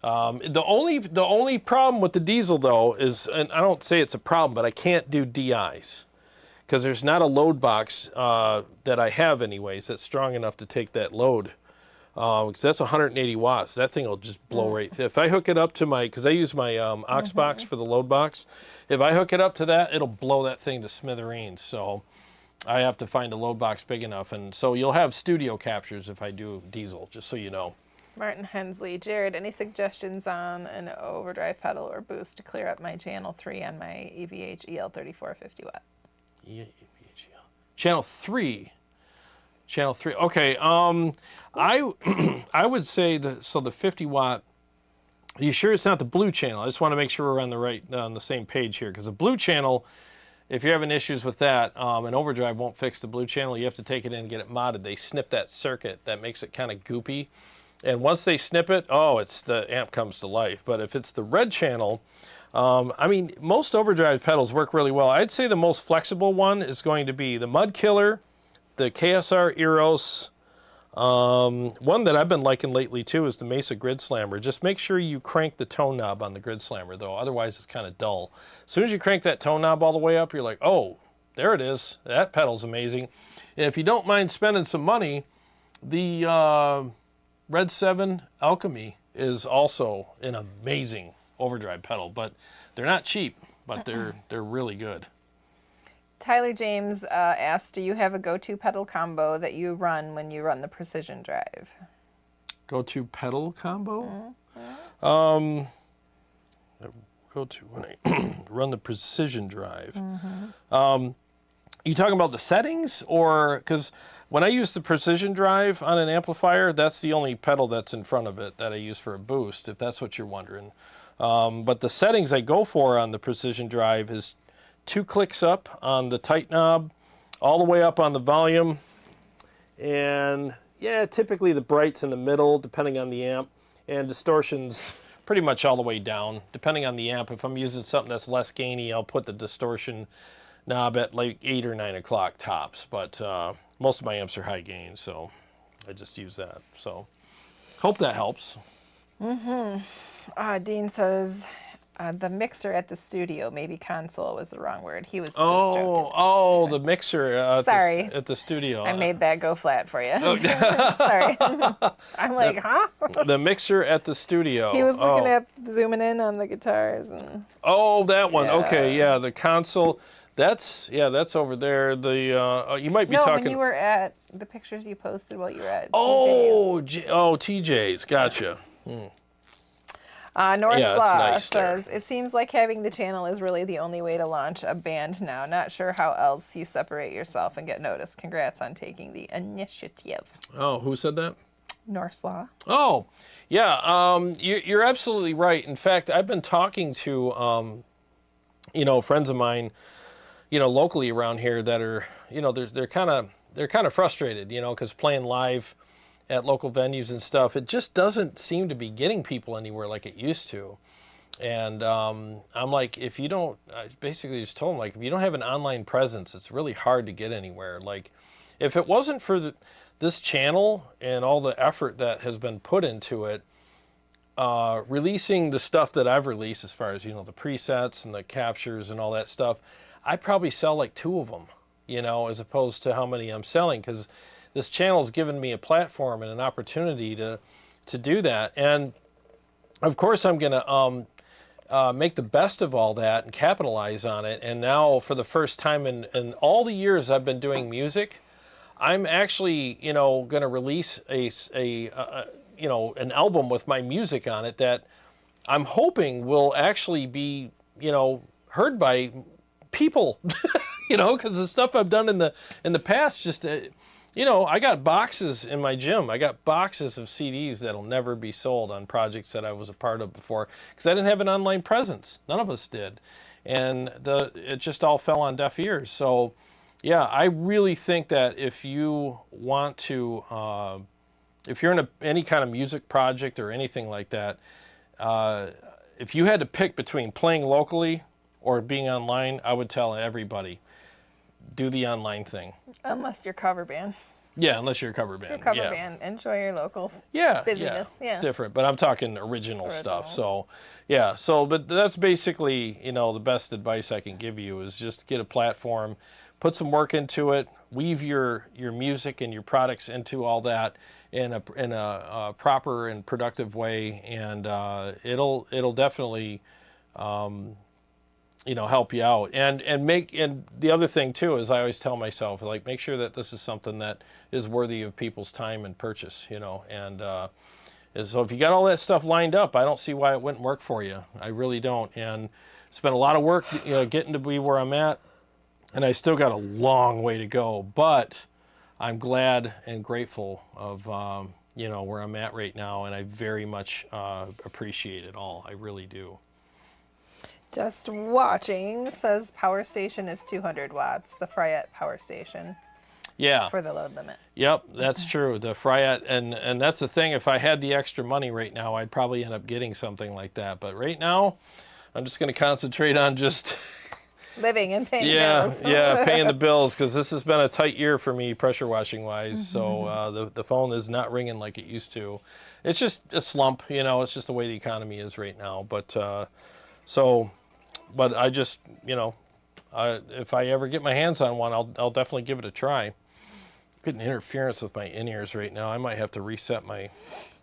The only problem with the Diezel, though, is, and I don't say it's a problem, but I can't do DIs, because there's not a load box that I have anyways that's strong enough to take that load, because that's 180 watts. That thing will just blow right through. If I hook it up to my, because I use my aux box for the load box, if I hook it up to that, it'll blow that thing to smithereens. So I have to find a load box big enough, and so you'll have studio captures if I do Diezel, just so you know. Martin Hensley. Jarrod, any suggestions on an overdrive pedal or boost to clear up my channel 3 on my EVH EL34 50 watt? Channel 3. Channel 3. Okay. I would say the 50 watt You sure it's not the blue channel? I just want to make sure we're on the same page here, because the blue channel, if you're having issues with that, an overdrive won't fix the blue channel. You have to take it in and get it modded. They snip that circuit. That makes it kind of goopy. And once they snip it, oh, it's the amp comes to life. But if it's the red channel, I mean, most overdrive pedals work really well. I'd say the most flexible one is going to be the Mud Killer, the KSR Eros. One that I've been liking lately too is the Mesa Grid Slammer. Just make sure you crank the tone knob on the Grid Slammer though, otherwise it's kind of dull. As soon as you crank that tone knob all the way up, you're like, oh, there it is. That pedal's amazing. And if you don't mind spending some money, the Red 7 Alchemy is also an amazing overdrive pedal, but they're not cheap, but they're really good. Tyler James asked, do you have a go-to pedal combo that you run when you run the Precision Drive? Go-to pedal combo? Go-to when I run the Precision Drive. You talking about the settings? Or, because when I use the Precision Drive on an amplifier, that's the only pedal that's in front of it that I use for a boost, if that's what you're wondering. But the settings I go for on the Precision Drive is 2 clicks up on the tight knob, all the way up on the volume, and yeah, typically the bright's in the middle, depending on the amp, and distortion's pretty much all the way down, depending on the amp. If I'm using something that's less gainy, I'll put the distortion knob at like 8 or 9 o'clock tops, but most of my amps are high gain, so I just use that. So hope that helps. Dean says, the mixer at the studio, maybe console was the wrong word. He was just joking. The mixer Sorry. At the studio. I made that go flat for you. Sorry. I'm like, huh? The mixer at the studio. He was looking at zooming in on the guitars. And that one. Yeah. Okay, yeah, the console. That's over there. The you might be talking. When you were at the pictures you posted while you were at TJ's. TJ's. Gotcha. North Law nice says, it seems like having the channel is really the only way to launch a band now. Not sure how else you separate yourself and get noticed. Congrats on taking the initiative. Oh, who said that? North Law. Oh, yeah. You're absolutely right. In fact, I've been talking to, friends of mine, locally around here that are, they're kind of frustrated, because playing live at local venues and stuff, it just doesn't seem to be getting people anywhere like it used to. And I'm like, I basically just told them, like, if you don't have an online presence, it's really hard to get anywhere. Like, if it wasn't for this channel and all the effort that has been put into it, releasing the stuff that I've released as far as, the presets and the captures and all that stuff, I probably sell like 2 of them, as opposed to how many I'm selling, because this channel's given me a platform and an opportunity to do that. And of course I'm gonna make the best of all that and capitalize on it. And now for the first time in all the years I've been doing music, I'm actually, gonna release an album with my music on it that I'm hoping will actually be, heard by people, because the stuff I've done in the past just, I got boxes in my gym. I got boxes of CDs that'll never be sold on projects that I was a part of before, because I didn't have an online presence. None of us did. And it just all fell on deaf ears. So, yeah, I really think that if you want to, if you're in any kind of music project or anything like that, if you had to pick between playing locally or being online, I would tell everybody, do the online thing. Unless you're cover band. Yeah, unless you're a cover band. If you're cover band, enjoy your local busyness. Yeah, it's different. But I'm talking original stuff. So, yeah. But that's basically, the best advice I can give you is just get a platform, put some work into it, weave your music and your products into all that in a proper and productive way, and it'll definitely help you out. And the other thing too is I always tell myself, like, make sure that this is something that is worthy of people's time and purchase, and so if you got all that stuff lined up, I don't see why it wouldn't work for you. I really don't. And spent a lot of work, getting to be where I'm at, and I still got a long way to go, but I'm glad and grateful of you know, where I'm at right now, and I very much appreciate it all. I really do. Just watching says power station is 200 watts, the Fryette power station. Yeah. For the load limit. Yep, that's true. The Fryette, and that's the thing. If I had the extra money right now, I'd probably end up getting something like that. But right now, I'm just going to concentrate on just living and paying bills. Yeah, paying the bills, because this has been a tight year for me pressure washing wise. So the phone is not ringing like it used to. It's just a slump, you know. It's just the way the economy is right now. But but I just, you know, if I ever get my hands on one, I'll definitely give it a try. Getting interference with my in-ears right now. I might have to reset my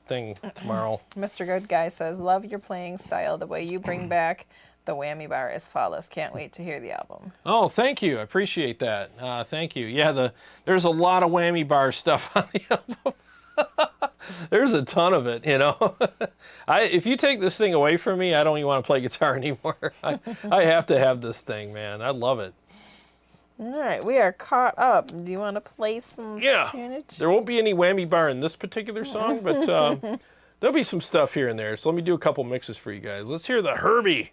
thing tomorrow. Mr. Good Guy says, love your playing style. The way you bring back the whammy bar is flawless. Can't wait to hear the album. Oh, thank you. I appreciate that. Thank you. Yeah, there's a lot of whammy bar stuff on the album. There's a ton of it, you know. If you take this thing away from me, I don't even want to play guitar anymore. I have to have this thing, man. I love it. All right, we are caught up. Do you want to play some tunage? There won't be any whammy bar in this particular song, but there'll be some stuff here and there. So let me do a couple mixes for you guys. Let's hear the Herbie.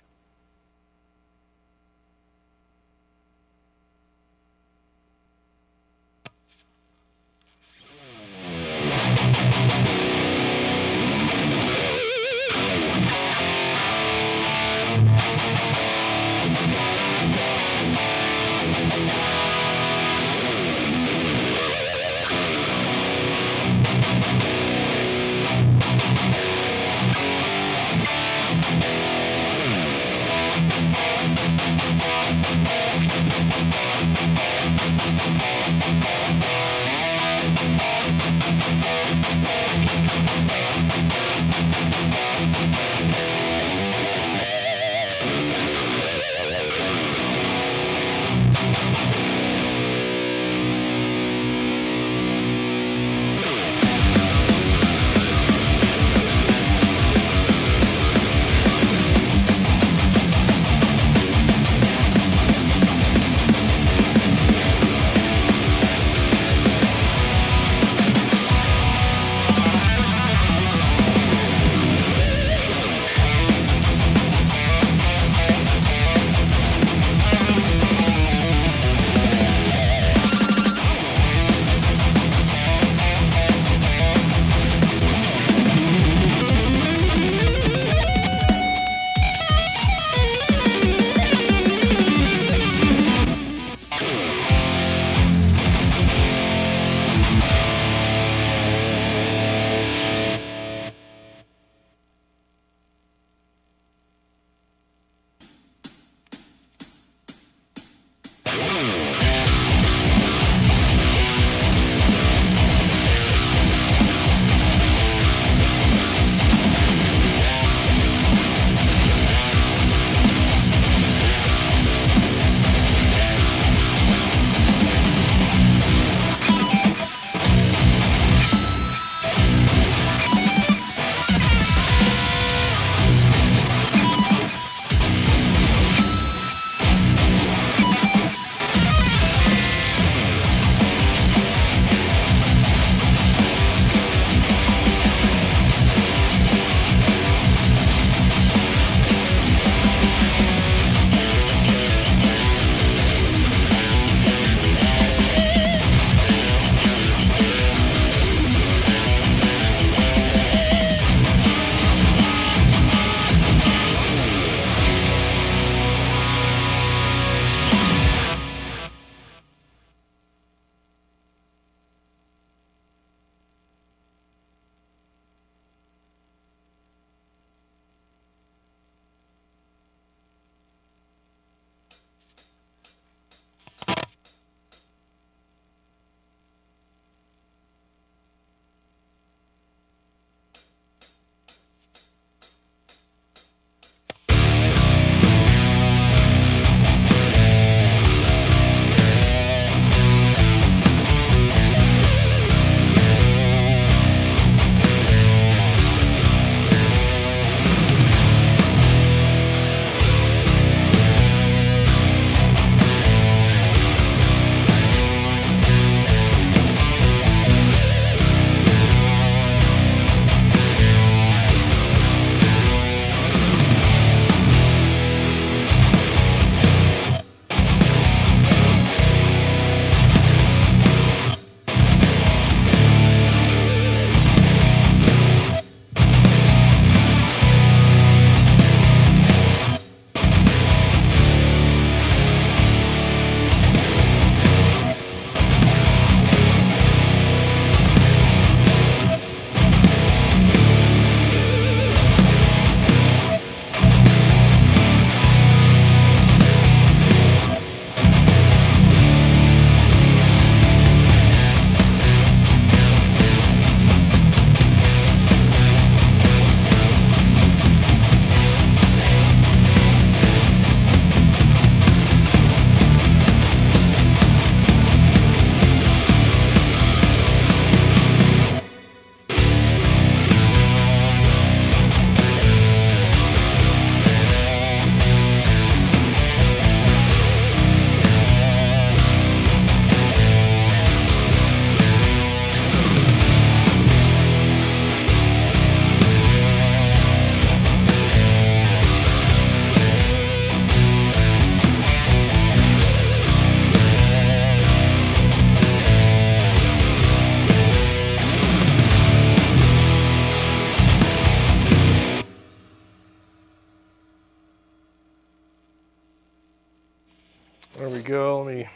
go. Let me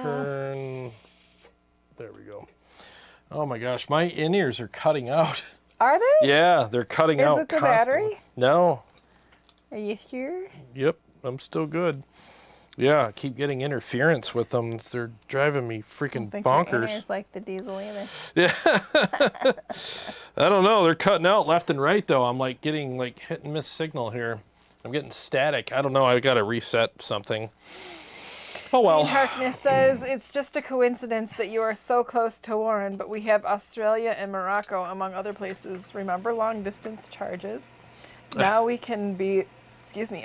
turn. There we go. Oh my gosh, my in-ears are cutting out. Are they? Yeah, they're cutting out. Is it the constantly. battery? No. Are you sure? Yep, I'm still good. Yeah, I keep getting interference with them. They're driving me freaking bonkers. It's like the Diezel either. Yeah. I don't know. They're cutting out left and right though. I'm like getting like hit and miss signal here. I'm getting static. I don't know. I got to reset something. Oh well. Dean Harkness says it's just a coincidence that you are so close to Warren, but we have Australia and Morocco among other places. Remember long distance charges? Now we can be,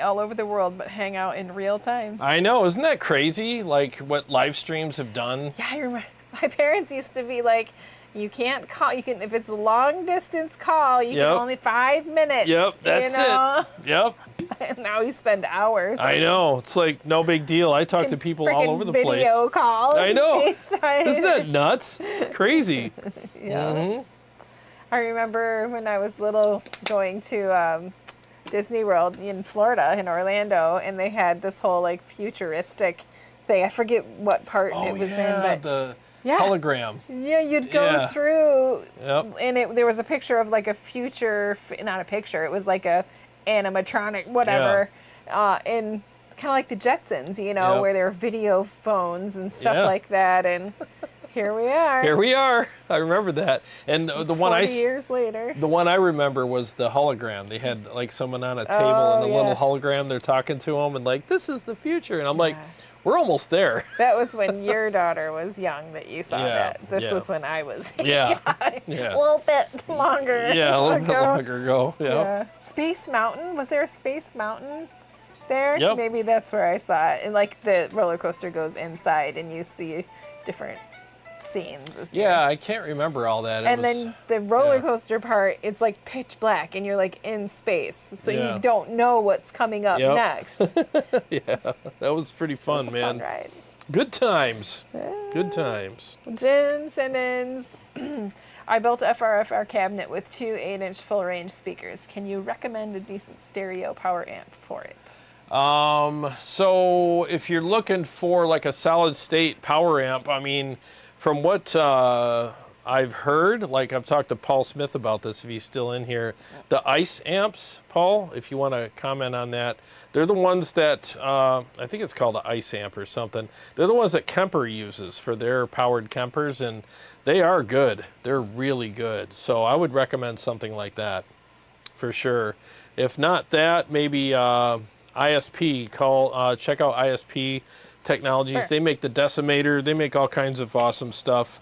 all over the world, but hang out in real time. I know. Isn't that crazy? Like what live streams have done? Yeah, I remember. My parents used to be like, you can't call. You can, if it's a long distance call, you can only 5 minutes. Yep, that's it. Yep. And now we spend hours. I know. It's like no big deal. I talk to people all over the place. Video calls. I know. FaceTime. Isn't that nuts? It's crazy. Yeah. Mm-hmm. I remember when I was little going to Disney World in Florida, in Orlando, and they had this whole like futuristic thing. I forget what part it was in, but the hologram. Yeah, you'd go through, Yep. and there was a picture of like a future, not a picture, it was like a animatronic, whatever, and kind of like the Jetsons, where there are video phones and stuff like that, and here we are. Here we are. I remember that. And the one 40 years later. The one I remember was the hologram. They had like someone on a table and a little hologram. They're talking to them and like, this is the future. And I'm like, we're almost there. That was when your daughter was young that you saw that. This was when I was a little bit longer. Yeah, a little bit longer ago. Yeah. Space Mountain? Was there a Space Mountain there? Yep. Maybe that's where I saw it. And like the roller coaster goes inside and you see different scenes. I can't remember all that. Then the roller coaster part, it's like pitch black and you're like in space. So you don't know what's coming up next. Yeah, that was pretty fun, man. Fun ride. Good times. Good times. Jim Simmons. I built a FRFR cabinet with 2 8-inch full-range speakers. Can you recommend a decent stereo power amp for it? So if you're looking for like a solid state power amp, I mean, from what I've heard, like I've talked to Paul Smith about this, if he's still in here, the ICE amps, Paul, if you want to comment on that, they're the ones that, I think it's called an ICE amp or something. They're the ones that KEMPER uses for their powered Kempers, and they are good. They're really good. So I would recommend something like that for sure. If not that, maybe ISP, check out ISP Technologies. Sure. They make the decimator. They make all kinds of awesome stuff,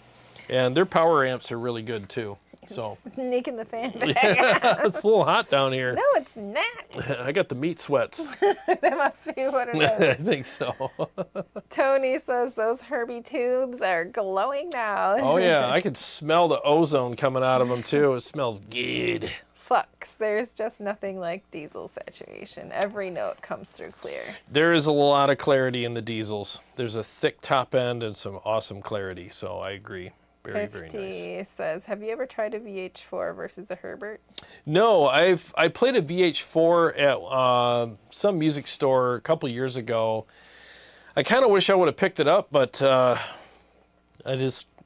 and their power amps are really good too. So sneaking the fan back. Yeah, it's a little hot down here. No, it's not. I got the meat sweats. That must be what it is. I think so. Tony says those Herbie tubes are glowing now. Oh yeah, I could smell the ozone coming out of them too. It smells good. Flux. There's just nothing like diesel saturation. Every note comes through clear. There is a lot of clarity in the diesels. There's a thick top end and some awesome clarity. So I agree. Very, very nice. Says, have you ever tried a VH4 versus a Herbert? No, I played a VH4 at some music store a couple years ago. I kind of wish I would have picked it up, but I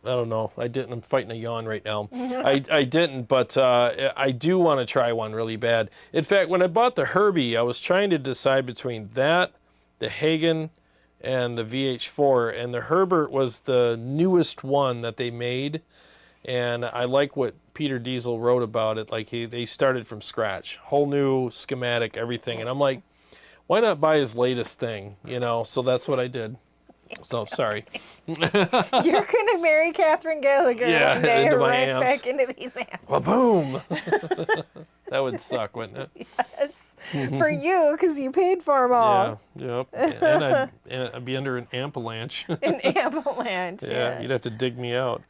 don't know. I didn't. I'm fighting a yawn right now. I didn't, but I do want to try one really bad. In fact, when I bought the Herbie, I was trying to decide between that, the Hagen, and the VH4, and the Herbert was the newest one that they made, and I like what Peter Diezel wrote about it. Like they started from scratch, whole new schematic, everything, and I'm like, why not buy his latest thing? So that's what I did. So sorry. You're gonna marry Catherine Gallagher one day, into my right amps. back into these amps. Well, boom. That would suck, wouldn't it? Yes, for you, because you paid for them all. Yeah, yep. And I'd be under an avalanche. An avalanche. Yeah, you'd have to dig me out.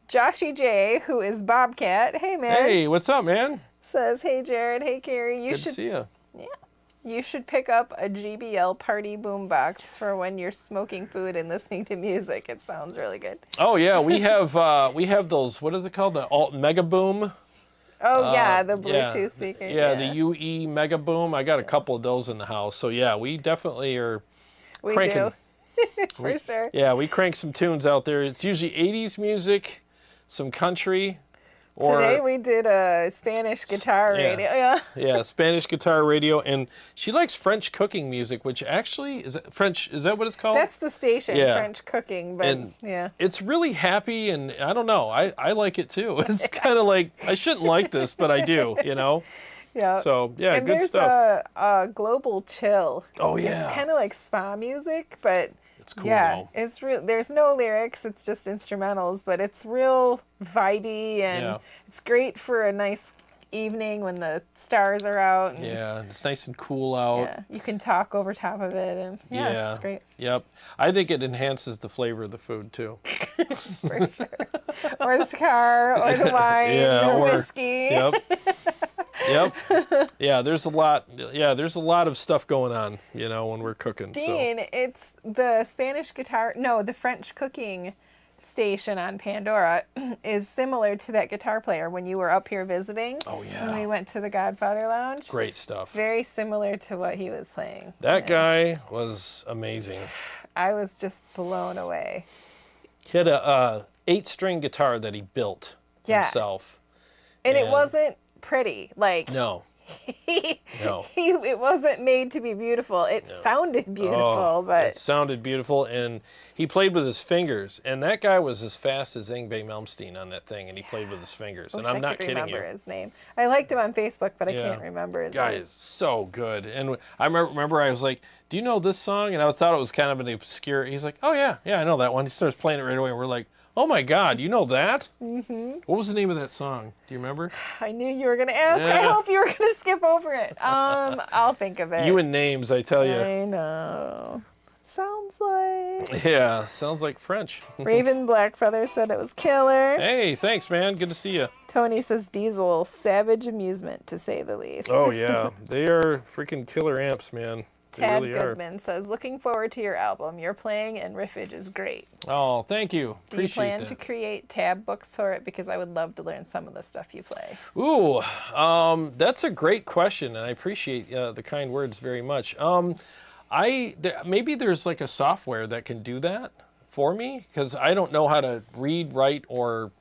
Joshy J, who is Bobcat. Hey, man. Hey, what's up, man? Says, hey, Jarrod. Hey, Carrie. Good to see you. Yeah. You should pick up a GBL party boombox for when you're smoking food and listening to music. It sounds really good. Oh yeah, we have those. What is it called? The Alt Mega Boom. Oh yeah, the yeah, Bluetooth speakers. Yeah, the UE Mega Boom. I got a couple of those in the house. So yeah, we definitely are We cranking. do. For sure. Yeah, we crank some tunes out there. It's usually 80s music, some country, or Today we did a Spanish guitar radio. Yeah. yeah, Spanish guitar radio, and she likes French cooking music, which actually is it French. Is that what it's called? That's the station, Yeah. French cooking, but And yeah. it's really happy, and I don't know. I like it too. It's kind of like I shouldn't like this, but I do. You know. Yeah. So yeah, And good there's stuff. a global chill. Oh yeah. It's kind of like spa music, but It's cool yeah, though. it's real. There's no lyrics. It's just instrumentals, but it's real vibey, and Yeah. it's great for a nice evening when the stars are out. And, Yeah, it's nice and cool out. yeah, you can talk over top of it, and yeah, it's great Yep. I think it enhances the flavor of the food too. for sure. Or the cigar, or the wine, Yeah, or or- whiskey. Yep. Yep. Yeah, there's a lot. Yeah, there's a lot of stuff going on, you know, when we're cooking. Dean, it's the Spanish guitar. No, the French cooking station on Pandora is similar to that guitar player when you were up here visiting. Oh When yeah. we went to the Godfather Lounge. Great stuff. Very similar to what he was playing. That guy was amazing. I was just blown away. He had a 8-string guitar that he built Yeah. himself. And it And- wasn't pretty. Like No. No. it wasn't made to be beautiful. It sounded beautiful, but it sounded beautiful, and he played with his fingers. And that guy was as fast as Yngwie Malmsteen on that thing, and he played with his fingers. And wish I'm I not could kidding remember you. his name. I liked him on Facebook, but I Yeah. can't remember his Guy name. is so good. And I remember I was like, "Do you know this song?" And I thought it was kind of an obscure. He's like, "Oh yeah, yeah, I know that one." He starts playing it right away, and we're like, "Oh my God, you know that?" Mm-hmm. What was the name of that song? Do you remember? I knew you were gonna ask. I Yeah. hope you were gonna skip over it. I'll think of it. You and names, I tell you. I know. Sounds like Yeah, sounds like French. Raven Blackfeather said it was killer. Hey, thanks, man. Good to see you. Tony says Diezel, savage amusement to say the least. Oh yeah, they are freaking killer amps, man. They Tad really are. Goodman says, looking forward to your album. Your playing and riffage is great. Oh, thank you. Do you Appreciate plan that. to create tab books for it? Because I would love to learn some of the stuff you play. Ooh, that's a great question, and I appreciate the kind words very much. Maybe there's like a software that can do that for me, because I don't know how to read, write, or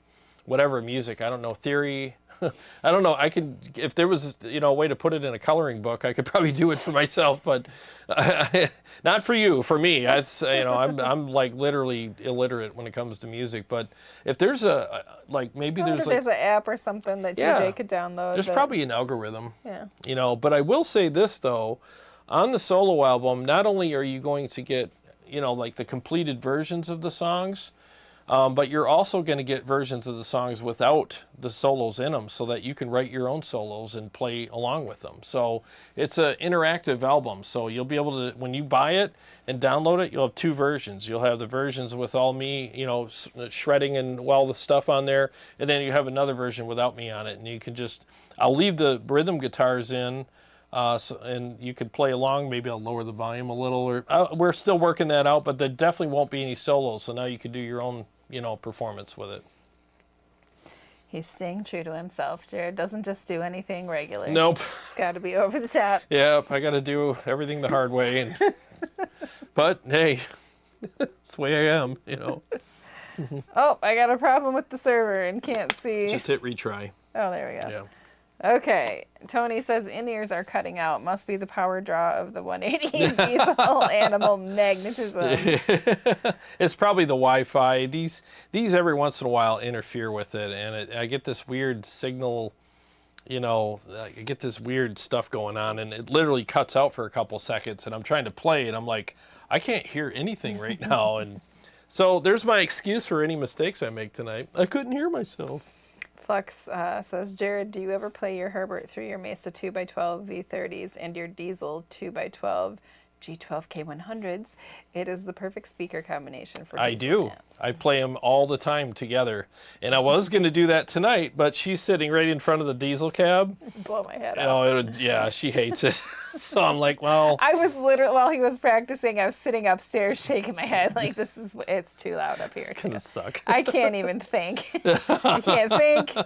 whatever music. I don't know theory. I don't know. I could, if there was, a way to put it in a coloring book, I could probably do it for myself, but not for you. For me, I'm like literally illiterate when it comes to music. But if there's There's an app or something that Yeah. DJ could download. there's probably an algorithm. Yeah. But I will say this though, on the solo album, not only are you going to get, like the completed versions of the songs, but you're also going to get versions of the songs without the solos in them, so that you can write your own solos and play along with them. So it's an interactive album. So you'll be able to, when you buy it and download it, you'll have 2 versions. You'll have the versions with all me, shredding and all the stuff on there, and then you have another version without me on it. And you can just, I'll leave the rhythm guitars in. And you could play along. Maybe I'll lower the volume a little. Or we're still working that out, but there definitely won't be any solos. So now you can do your own, performance with it. He's staying true to himself. Jarrod doesn't just do anything regular. Nope. It's got to be over the top. Yep. I got to do everything the hard way. But hey, that's the way I am. Oh, I got a problem with the server and can't see. Just hit retry. Oh, there we go. Yeah. Okay. Tony says in-ears are cutting out. Must be the power draw of the 180 diesel animal magnetism. It's probably the Wi-Fi. These every once in a while interfere with it, and I get this weird signal. I get this weird stuff going on, and it literally cuts out for a couple seconds, and I'm trying to play, and I'm like, I can't hear anything right now, and so there's my excuse for any mistakes I make tonight. I couldn't hear myself. Flux says, Jarrod, do you ever play your Herbert through your Mesa 2x12 V30s and your Diezel 2x12 G12K100s, it is the perfect speaker combination for I diesel do. amps. I play them all the time together. And I was going to do that tonight, but she's sitting right in front of the diesel cab. Blow my head off. Oh, yeah, she hates it. So I'm like, well. I was literally, while he was practicing, I was sitting upstairs shaking my head like, it's too loud up here. It's going to suck. I can't even think. I can't think.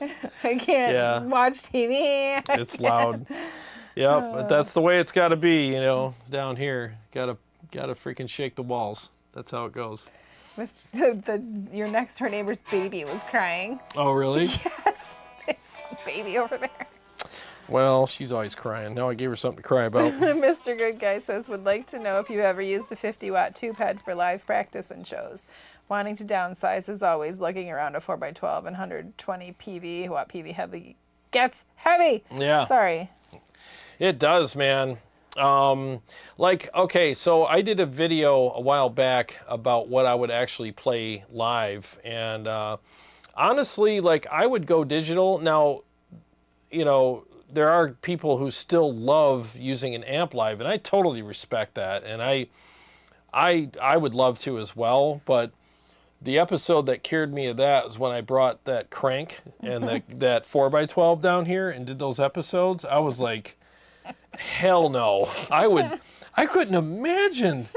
I can't watch TV. It's loud. Yep, but that's the way it's got to be, you know, down here. Got to freaking shake the walls. That's how it goes. Your next door neighbor's baby was crying. Oh, really? Yes. There's a baby over there. Well, she's always crying. Now I gave her something to cry about. Mr. Good Guy says, would like to know if you ever used a 50-watt tube head for live practice and shows. Wanting to downsize as always, looking around a 4x12 and 120 PV. Watt PV heavy gets heavy. Yeah. Sorry. It does, man. Okay, so I did a video a while back about what I would actually play live. And honestly, like, I would go digital. Now, you know, there are people who still love using an amp live, and I totally respect that. And I would love to as well, but the episode that cured me of that was when I brought that crank and that 4x12 down here and did those episodes. I was like, hell no. I couldn't imagine.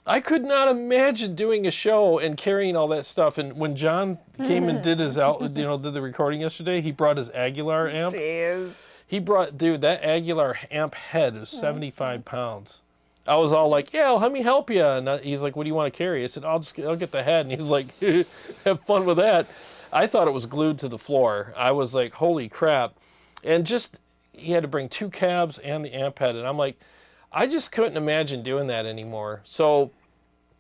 I could not imagine doing a show and carrying all that stuff. And when John came and did did the recording yesterday, he brought his Aguilar amp. Jeez. He brought, dude, that Aguilar amp head is 75 pounds. I was all like, yeah, let me help you. And he's like, what do you want to carry? I said, I'll get the head. And he's like, have fun with that. I thought it was glued to the floor. I was like, holy crap. And just, he had to bring 2 cabs and the amp head. And I'm like, I just couldn't imagine doing that anymore. So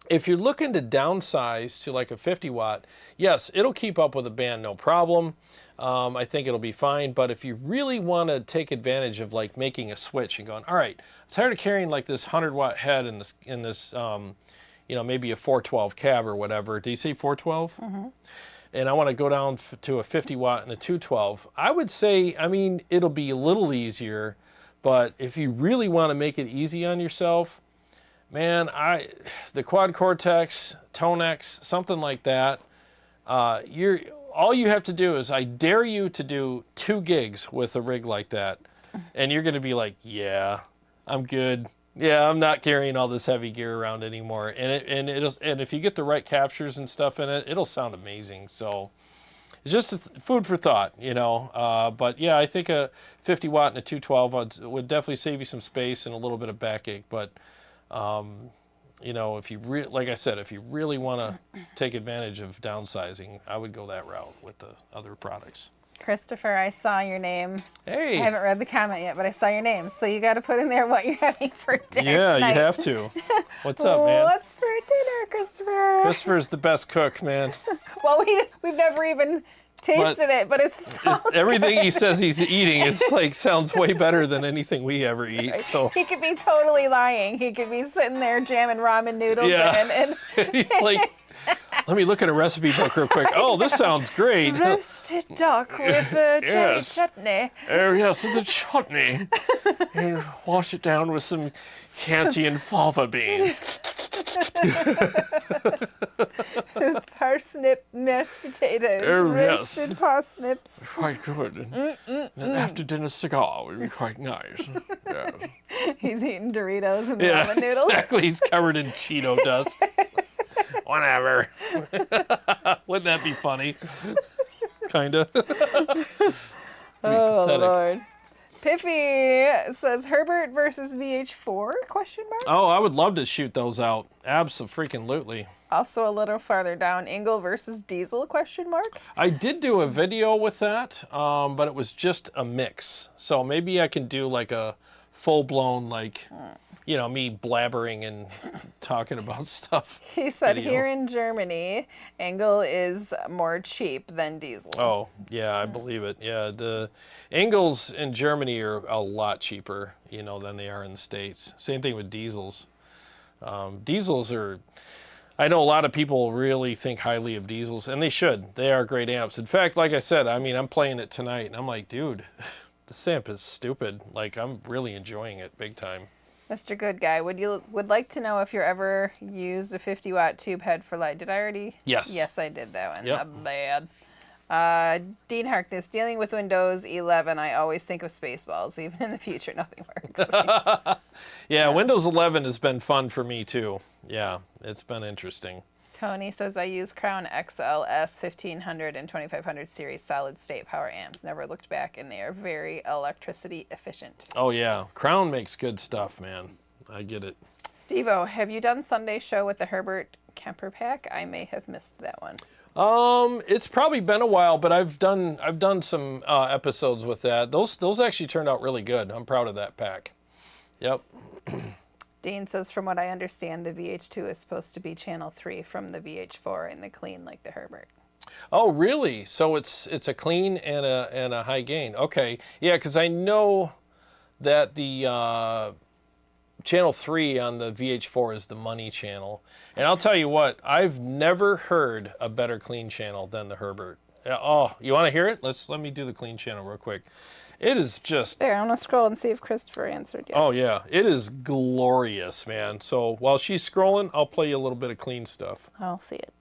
if you're looking to downsize to like a 50 watt, yes, it'll keep up with the band, no problem. I think it'll be fine. But if you really want to take advantage of like making a switch and going, all right, I'm tired of carrying like this 100-watt head in this maybe a 412 cab or whatever. Do you say 412? Mm-hmm. And I want to go down to a 50 watt and a 212. I would say, I mean, it'll be a little easier, but if you really want to make it easy on yourself, man, the Quad Cortex, Tonex, something like that, all you have to do is, I dare you to do 2 gigs with a rig like that. And you're going to be like, yeah, I'm good. Yeah, I'm not carrying all this heavy gear around anymore. And if you get the right captures and stuff in it, it'll sound amazing. So it's just food for thought, you know. But yeah, I think a 50 watt and a 212 would definitely save you some space and a little bit of backache. But you know, if you like I said, if you really want to take advantage of downsizing, I would go that route with the other products. Christopher, I saw your name. Hey. I haven't read the comment yet, but I saw your name. So you got to put in there what you're having for dinner Yeah, tonight. you have to. What's up, man? What's for dinner, Christopher? Christopher's the best cook, man. Well, we've never even tasted it, but it's everything he says he's eating is like sounds way better than anything we ever eat. So he could be totally lying. He could be sitting there jamming ramen noodles and he's like, let me look at a recipe book real quick. Oh, this sounds great. Roasted duck with the cherry chutney. Oh yes, with the chutney. And wash it down with some Canty fava beans. Parsnip mashed potatoes, roasted parsnips. Quite good. An after dinner cigar would be quite nice. Yes. He's eating Doritos and ramen noodles. Exactly. He's covered in Cheeto dust. Whatever. Wouldn't that be funny? Kinda. Oh Lord. Piffy says Herbert versus VH4? Question mark. Oh, I would love to shoot those out. Absolutely. Also a little farther down, Engel versus Diezel? Question mark. I did do a video with that, but it was just a mix. So maybe I can do like a full-blown, like, you know, me blabbering and talking about stuff. He said video. Here in Germany, Engel is more cheap than Diezel. Oh, yeah, I believe it. Yeah, the Engels in Germany are a lot cheaper, you know, than they are in the States. Same thing with Diesels. Diesels are, I know a lot of people really think highly of Diesels, and they should. They are great amps. In fact, like I said, I mean, I'm playing it tonight, and I'm like, dude, this amp is stupid. Like, I'm really enjoying it big time. Mr. Good Guy, would like to know if you ever used a 50-watt tube head for light. Did I already? Yes. Yes, I did that one. Yep. Not bad. Dean Harkness, dealing with Windows 11, I always think of Spaceballs. Even in the future, nothing works. Yeah, Windows 11 has been fun for me too. Yeah, it's been interesting. Tony says, I use Crown XLS 1500 and 2500 series solid state power amps. Never looked back, and they are very electricity efficient. Oh yeah, Crown makes good stuff, man. I get it. Steve-O, have you done Sunday show with the Herbert Kemper pack? I may have missed that one. It's probably been a while, but I've done some episodes with that. Those actually turned out really good. I'm proud of that pack. Yep. Dean says, from what I understand, the VH2 is supposed to be channel 3 from the VH4 and the clean like the Herbert. Oh, really? So it's a clean and a high gain. Okay. Yeah, because I know that the channel 3 on the VH4 is the money channel. And I'll tell you what, I've never heard a better clean channel than the Herbert. Oh, you want to hear it? Let me do the clean channel real quick. It is just... There, I'm going to scroll and see if Christopher answered yet. Oh, yeah. It is glorious, man. So while she's scrolling, I'll play you a little bit of clean stuff. I'll see it.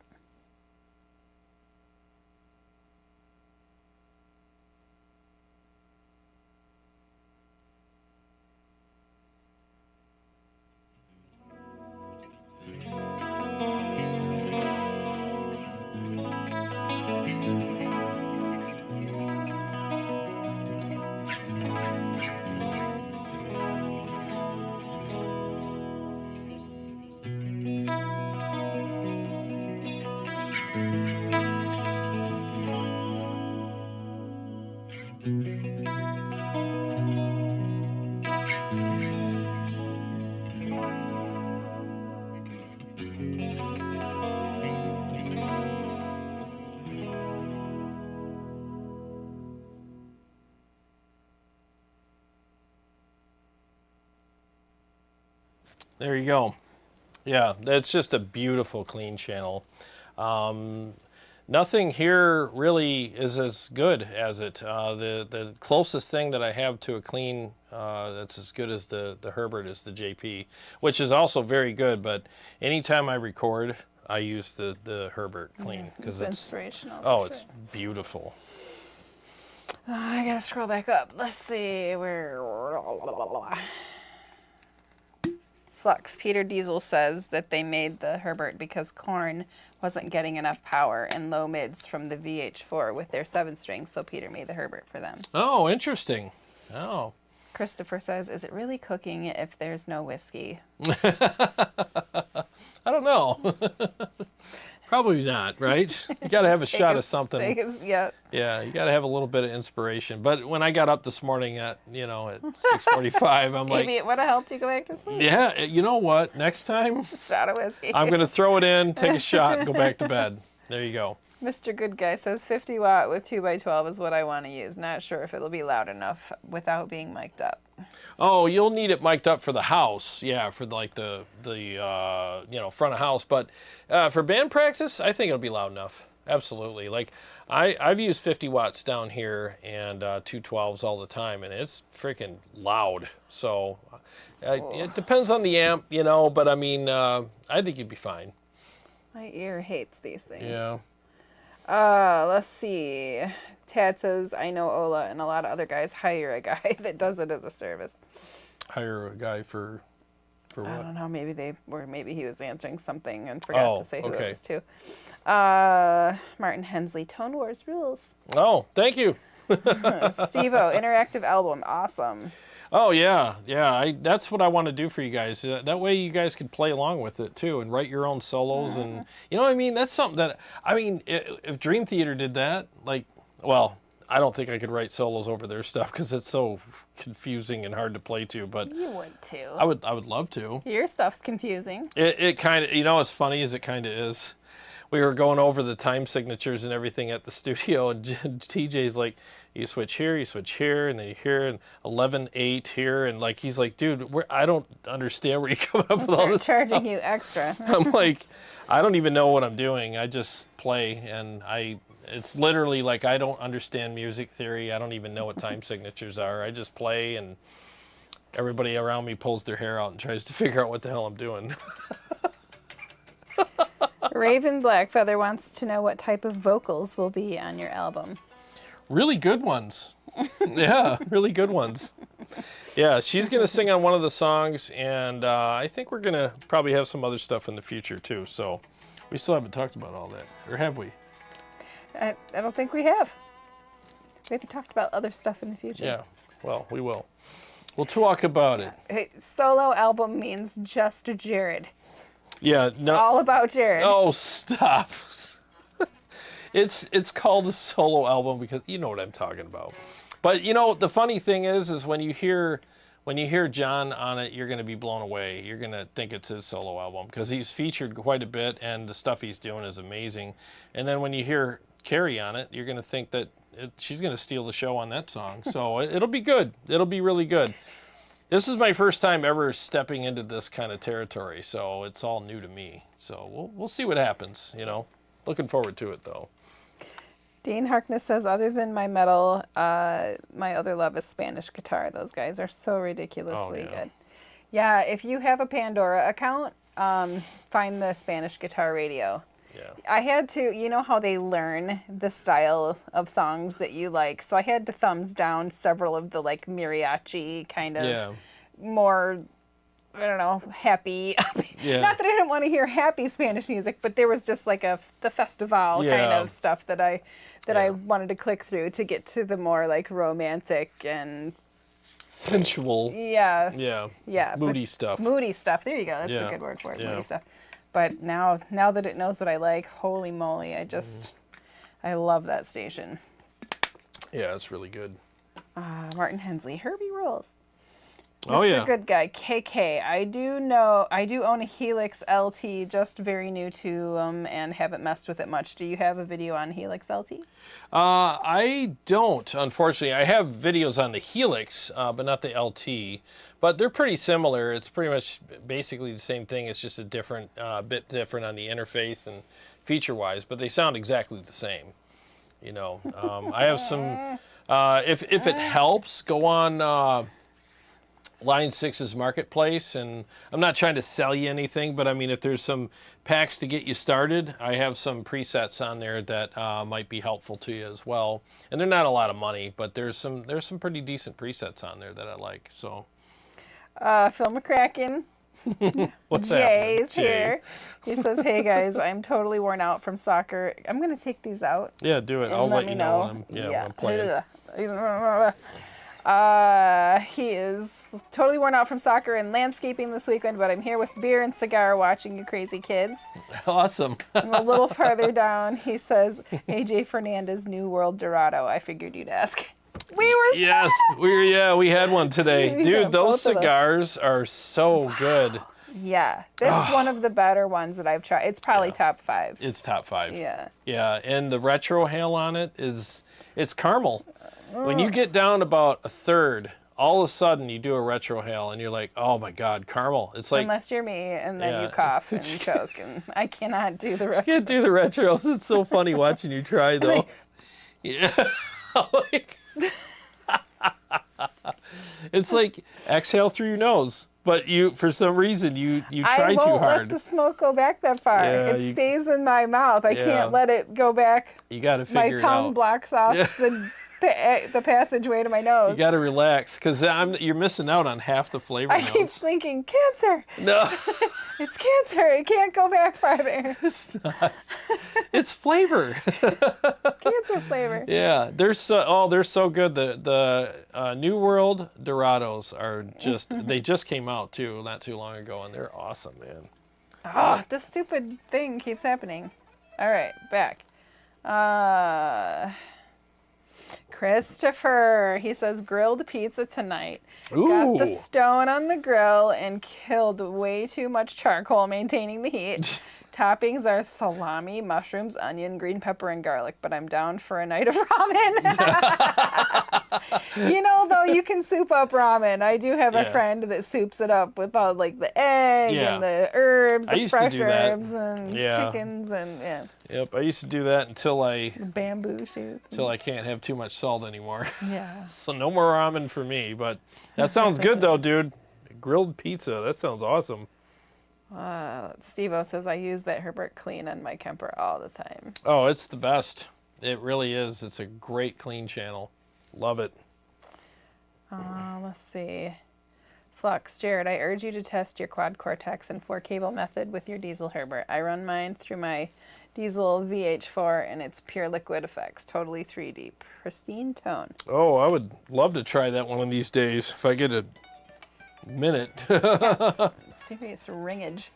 There you go. Yeah, that's just a beautiful clean channel. Nothing here really is as good as it. The closest thing that I have to a clean that's as good as the Herbert is the JP, which is also very good, but anytime I record, I use the Herbert clean because it's inspirational. Oh, it's beautiful. I gotta scroll back up. Let's see where. Flux. Peter Diezel says that they made the Herbert because Korn wasn't getting enough power and low mids from the VH4 with their 7-string, so Peter made the Herbert for them. Oh, interesting. Oh. Christopher says, is it really cooking if there's no whiskey? I don't know. Probably not, right? You got to have a shot of something. Yeah. Yeah, you got to have a little bit of inspiration. But when I got up this morning at 6:45, I'm like, maybe it would have helped you go back to sleep. Yeah, you know what? Next time, A shot of whiskey. I'm going to throw it in, take a shot, and go back to bed. There you go. Mr. Good Guy says 50 watt with 2x12 is what I want to use. Not sure if it'll be loud enough without being mic'd up. Oh, you'll need it mic'd up for the house. Yeah, for like the front of house. But for band practice, I think it'll be loud enough. Absolutely. Like I've used 50 watts down here and 212s all the time, and it's freaking loud. So it depends on the amp, but I mean, I think you'd be fine. My ear hates these things. Yeah. Let's see. Tad says, I know Ola and a lot of other guys hire a guy that does it as a service. Hire a guy for what? I don't know. Maybe he was answering something and forgot to say who okay. it was to. Martin Hensley, Tone Wars rules. Oh, thank you. Steve-O, interactive album, awesome. Oh yeah. That's what I want to do for you guys. That way you guys can play along with it too and write your own solos and you know what I mean. That's something that if Dream Theater did that, I don't think I could write solos over their stuff because it's so confusing and hard to play to. But you would too. I would love to. Your stuff's confusing. It kind of what's funny is it kind of is. We were going over the time signatures and everything at the studio, and TJ's like, you switch here, and then you hear an 11/8 here, and like he's like, dude, I don't understand where you come up with all this charging stuff. you extra. I'm like, I don't even know what I'm doing. I just play, and it's literally like I don't understand music theory. I don't even know what time signatures are. I just play, and everybody around me pulls their hair out and tries to figure out what the hell I'm doing. Raven Blackfeather wants to know what type of vocals will be on your album. Really good ones. Yeah, really good ones. Yeah, she's going to sing on one of the songs, and I think we're going to probably have some other stuff in the future, too. So we still haven't talked about all that, or have we? I don't think we have. We haven't talked about other stuff in the future. Yeah, well, we will. We'll talk about it. Hey, solo album means just Jarrod. Yeah, It's all about Jarrod. Oh, stop. It's called a solo album because you know what I'm talking about. But you know the funny thing is when you hear John on it, you're going to be blown away. You're going to think it's his solo album because he's featured quite a bit and the stuff he's doing is amazing. And then when you hear Carrie on it, you're going to think that she's going to steal the show on that song. So it'll be good. It'll be really good. This is my first time ever stepping into this kind of territory, so it's all new to me. So we'll see what happens, you know. Looking forward to it, though. Dean Harkness says, other than my metal, my other love is Spanish guitar. Those guys are so ridiculously good. Yeah, if you have a Pandora account, find the Spanish guitar radio. Yeah. I had to, you know how they learn the style of songs that you like. So I had to thumbs down several of the like mariachi kind of more, I don't know, happy. Yeah. Not that I didn't want to hear happy Spanish music, but there was just like the festival kind of stuff that I wanted to click through to get to the more like romantic and sensual. Yeah. Moody stuff. Moody stuff. There you go. That's a good word for it. Moody stuff. But now that it knows what I like, holy moly, I love that station. Yeah, it's really good. Martin Hensley, Herbie rules. Oh, Mr. Good Guy, KK. I do own a Helix LT, just very new to and haven't messed with it much. Do you have a video on Helix LT? I don't, unfortunately. I have videos on the Helix, but not the LT. But they're pretty similar. It's pretty much basically the same thing. It's just a different, bit different on the interface and feature-wise, but they sound exactly the same. You know, I have some. If it helps, go on Line 6's Marketplace, and I'm not trying to sell you anything, but I mean, if there's some packs to get you started, I have some presets on there that might be helpful to you as well. And they're not a lot of money, but there's some pretty decent presets on there that I like. So. Phil McCracken. What's Jay's here. He says, "Hey guys, I'm totally worn out from soccer." I'm gonna take these out. Yeah, do it. I'll let you know when I'm playing. He is totally worn out from soccer and landscaping this weekend, but I'm here with beer and cigar watching you crazy kids. Awesome. And a little farther down, he says, AJ Fernandez, New World Dorado. I figured you'd ask. We had one today. Dude, those cigars are so good. Yeah, that's one of the better ones that I've tried. It's probably top 5. It's top 5. Yeah. Yeah, and the retro hail on it it's caramel. When you get down about a third, all of a sudden you do a retro hail and you're like, oh my God, caramel. It's like, unless you're me and then you cough and choke, and I cannot do the retro. I can't do the retros. It's so funny watching you try though. Yeah. It's like exhale through your nose, but for some reason you try too hard. I won't let the smoke go back that far. It stays in my mouth. I can't let it go back. You got to figure it out. My tongue blocks off the passageway to my nose. You got to relax because you're missing out on half the flavor notes. I keep thinking cancer. No, it's cancer. It can't go back farther. It's not. It's flavor. Cancer flavor. Yeah, they're so good. The New World Dorados are they just came out too, not too long ago, and they're awesome, man. Oh, this stupid thing keeps happening. All right, back. Christopher, he says, grilled pizza tonight. Ooh. Got the stone on the grill and killed way too much charcoal maintaining the heat. Toppings are salami, mushrooms, onion, green pepper, and garlic, but I'm down for a night of ramen. You know, though, you can soup up ramen. I do have a friend that soups it up with all, like, the egg and the herbs, the fresh herbs, and chickens, and Yep, I used to do that until bamboo shoots. Until I can't have too much salt anymore. Yeah. So no more ramen for me, but that sounds good, though, dude. Grilled pizza, that sounds awesome. Steve-O says, I use that Herbert clean on my Kemper all the time. Oh, it's the best. It really is. It's a great clean channel. Love it. Let's see. Flux, Jarrod, I urge you to test your quad Cortex and 4-cable method with your Diezel Herbert. I run mine through my Diezel VH4 and it's pure liquid effects. Totally 3D. Pristine tone. Oh, I would love to try that one of these days if I get a minute. Serious ringage.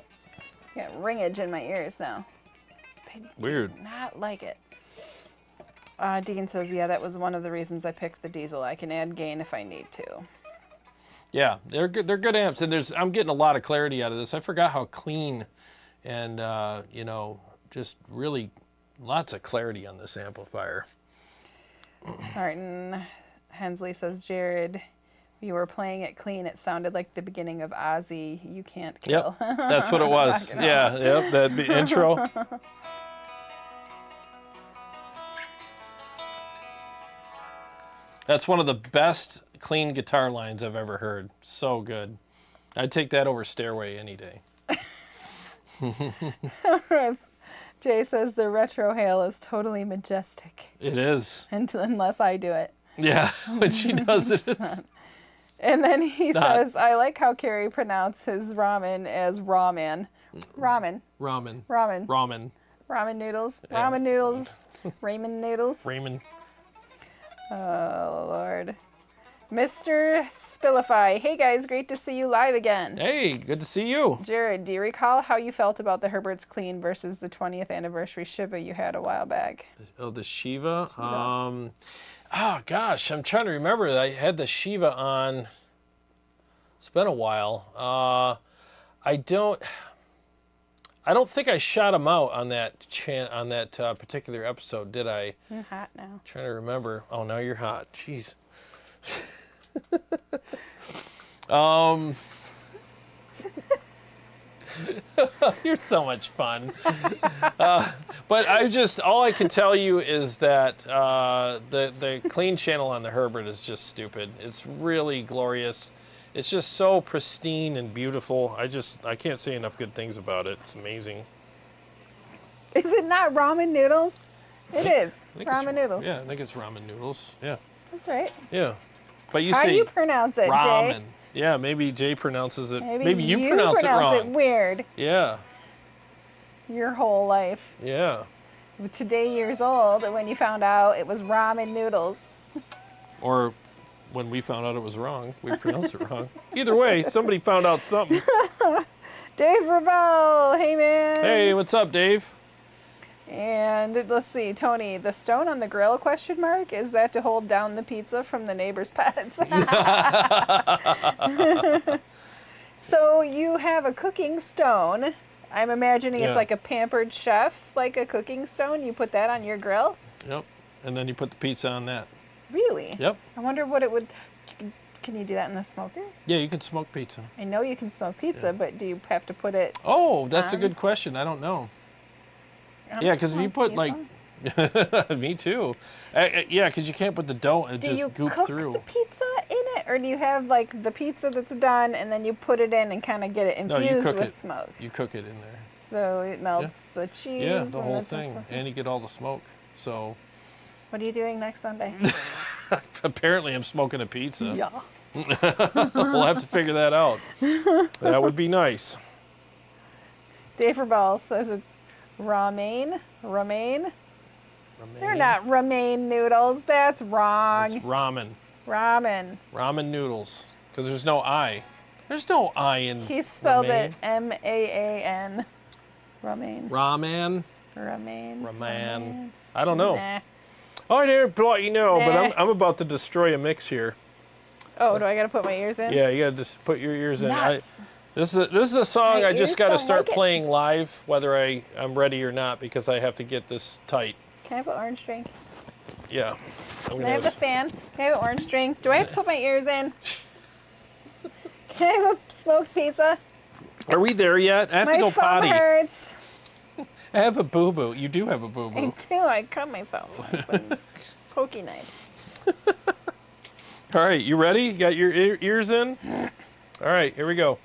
Got ringage in my ears now. Weird. Not like it. Dean says, yeah, that was one of the reasons I picked the Diezel. I can add gain if I need to. Yeah, they're good. They're good amps, and I'm getting a lot of clarity out of this. I forgot how clean, and you know, just really lots of clarity on this amplifier. Martin Hensley says, Jarrod, you were playing it clean. It sounded like the beginning of Ozzy. You can't kill. Yep, that's what it was. Yeah, yep, that'd be intro. That's one of the best clean guitar lines I've ever heard. So good. I'd take that over Stairway any day. Jay says the retro hail is totally majestic. It is. Unless I do it. Yeah, when she does it. And then he says, I like how Carrie pronounces ramen as ramen. Ramen. Ramen. Ramen. Ramen. Ramen noodles. Yeah. Ramen noodles. Ramen noodles. Ramen. Oh, Lord. Mr. Spillify. Hey, guys. Great to see you live again. Hey, good to see you. Jarrod, do you recall how you felt about the Herbert's Clean versus the 20th anniversary Shiva you had a while back? Oh, the Shiva? Oh, gosh. I'm trying to remember. I had the Shiva on. It's been a while. I don't think I shot him out on that particular episode, did I? You're hot now. Trying to remember. Oh, now you're hot. Jeez. You're so much fun. But all I can tell you is that the clean channel on the Herbert is just stupid. It's really glorious. It's just so pristine and beautiful. I can't say enough good things about it. It's amazing. Is it not ramen noodles? It is. Ramen noodles. Yeah, I think it's ramen noodles. Yeah. That's right. Yeah. But How do you pronounce it, ramen. Jay? Yeah, maybe Jay pronounces it. Maybe you pronounce it wrong. it weird. Yeah. Your whole life. Yeah. Today years old, when you found out it was ramen noodles. Or when we found out it was wrong, we pronounced it wrong. Either way, somebody found out something. Dave Rebel, hey man. Hey, what's up, Dave? And let's see, Tony, the stone on the grill, question mark, is that to hold down the pizza from the neighbor's pets? So you have a cooking stone. I'm imagining it's like a Pampered Chef, like a cooking stone. You put that on your grill? Yep. And then you put the pizza on that. Really? Yep. I wonder what it would... Can you do that in the smoker? Yeah, you can smoke pizza. I know you can smoke pizza, but do you have to put it... Oh, that's a good question. I don't know. Yeah, because if you put like... Me too. Yeah, because you can't put the dough and just goop through. Do you cook the pizza in it? Or do you have like the pizza that's done and then you put it in and kind of get it infused with smoke? You cook it in there. So it melts the cheese. Yeah, the whole thing. And you get all the smoke. So... What are you doing next Sunday? Apparently I'm smoking a pizza. Yeah. We'll have to figure that out. That would be nice. Dave Rebel says it's ramen. They're not romaine noodles. That's wrong. It's ramen. Ramen. Ramen noodles. Because there's no I. There's no I in He spelled romaine. it M-A-A-N. Ramen. Ramen. Ramen. I don't know. Nah. Oh, I didn't let you know, but I'm about to destroy a mix here. Oh, do I got to put my ears in? Yeah, you got to just put your ears in. Nuts. This is a song My I just ears got to don't start like it. playing live, whether I'm ready or not, because I have to get this tight. Can I have an orange drink? Yeah. Can I have the fan? Can I have an orange drink? Do I have to put my ears in? Can I have a smoked pizza? Are we there yet? I have to go My potty. thumb hurts. I have a boo-boo. You do have a boo-boo. I do. I cut my thumb with a pokey knife. All right, you ready? You got your ears in? All right, here we go.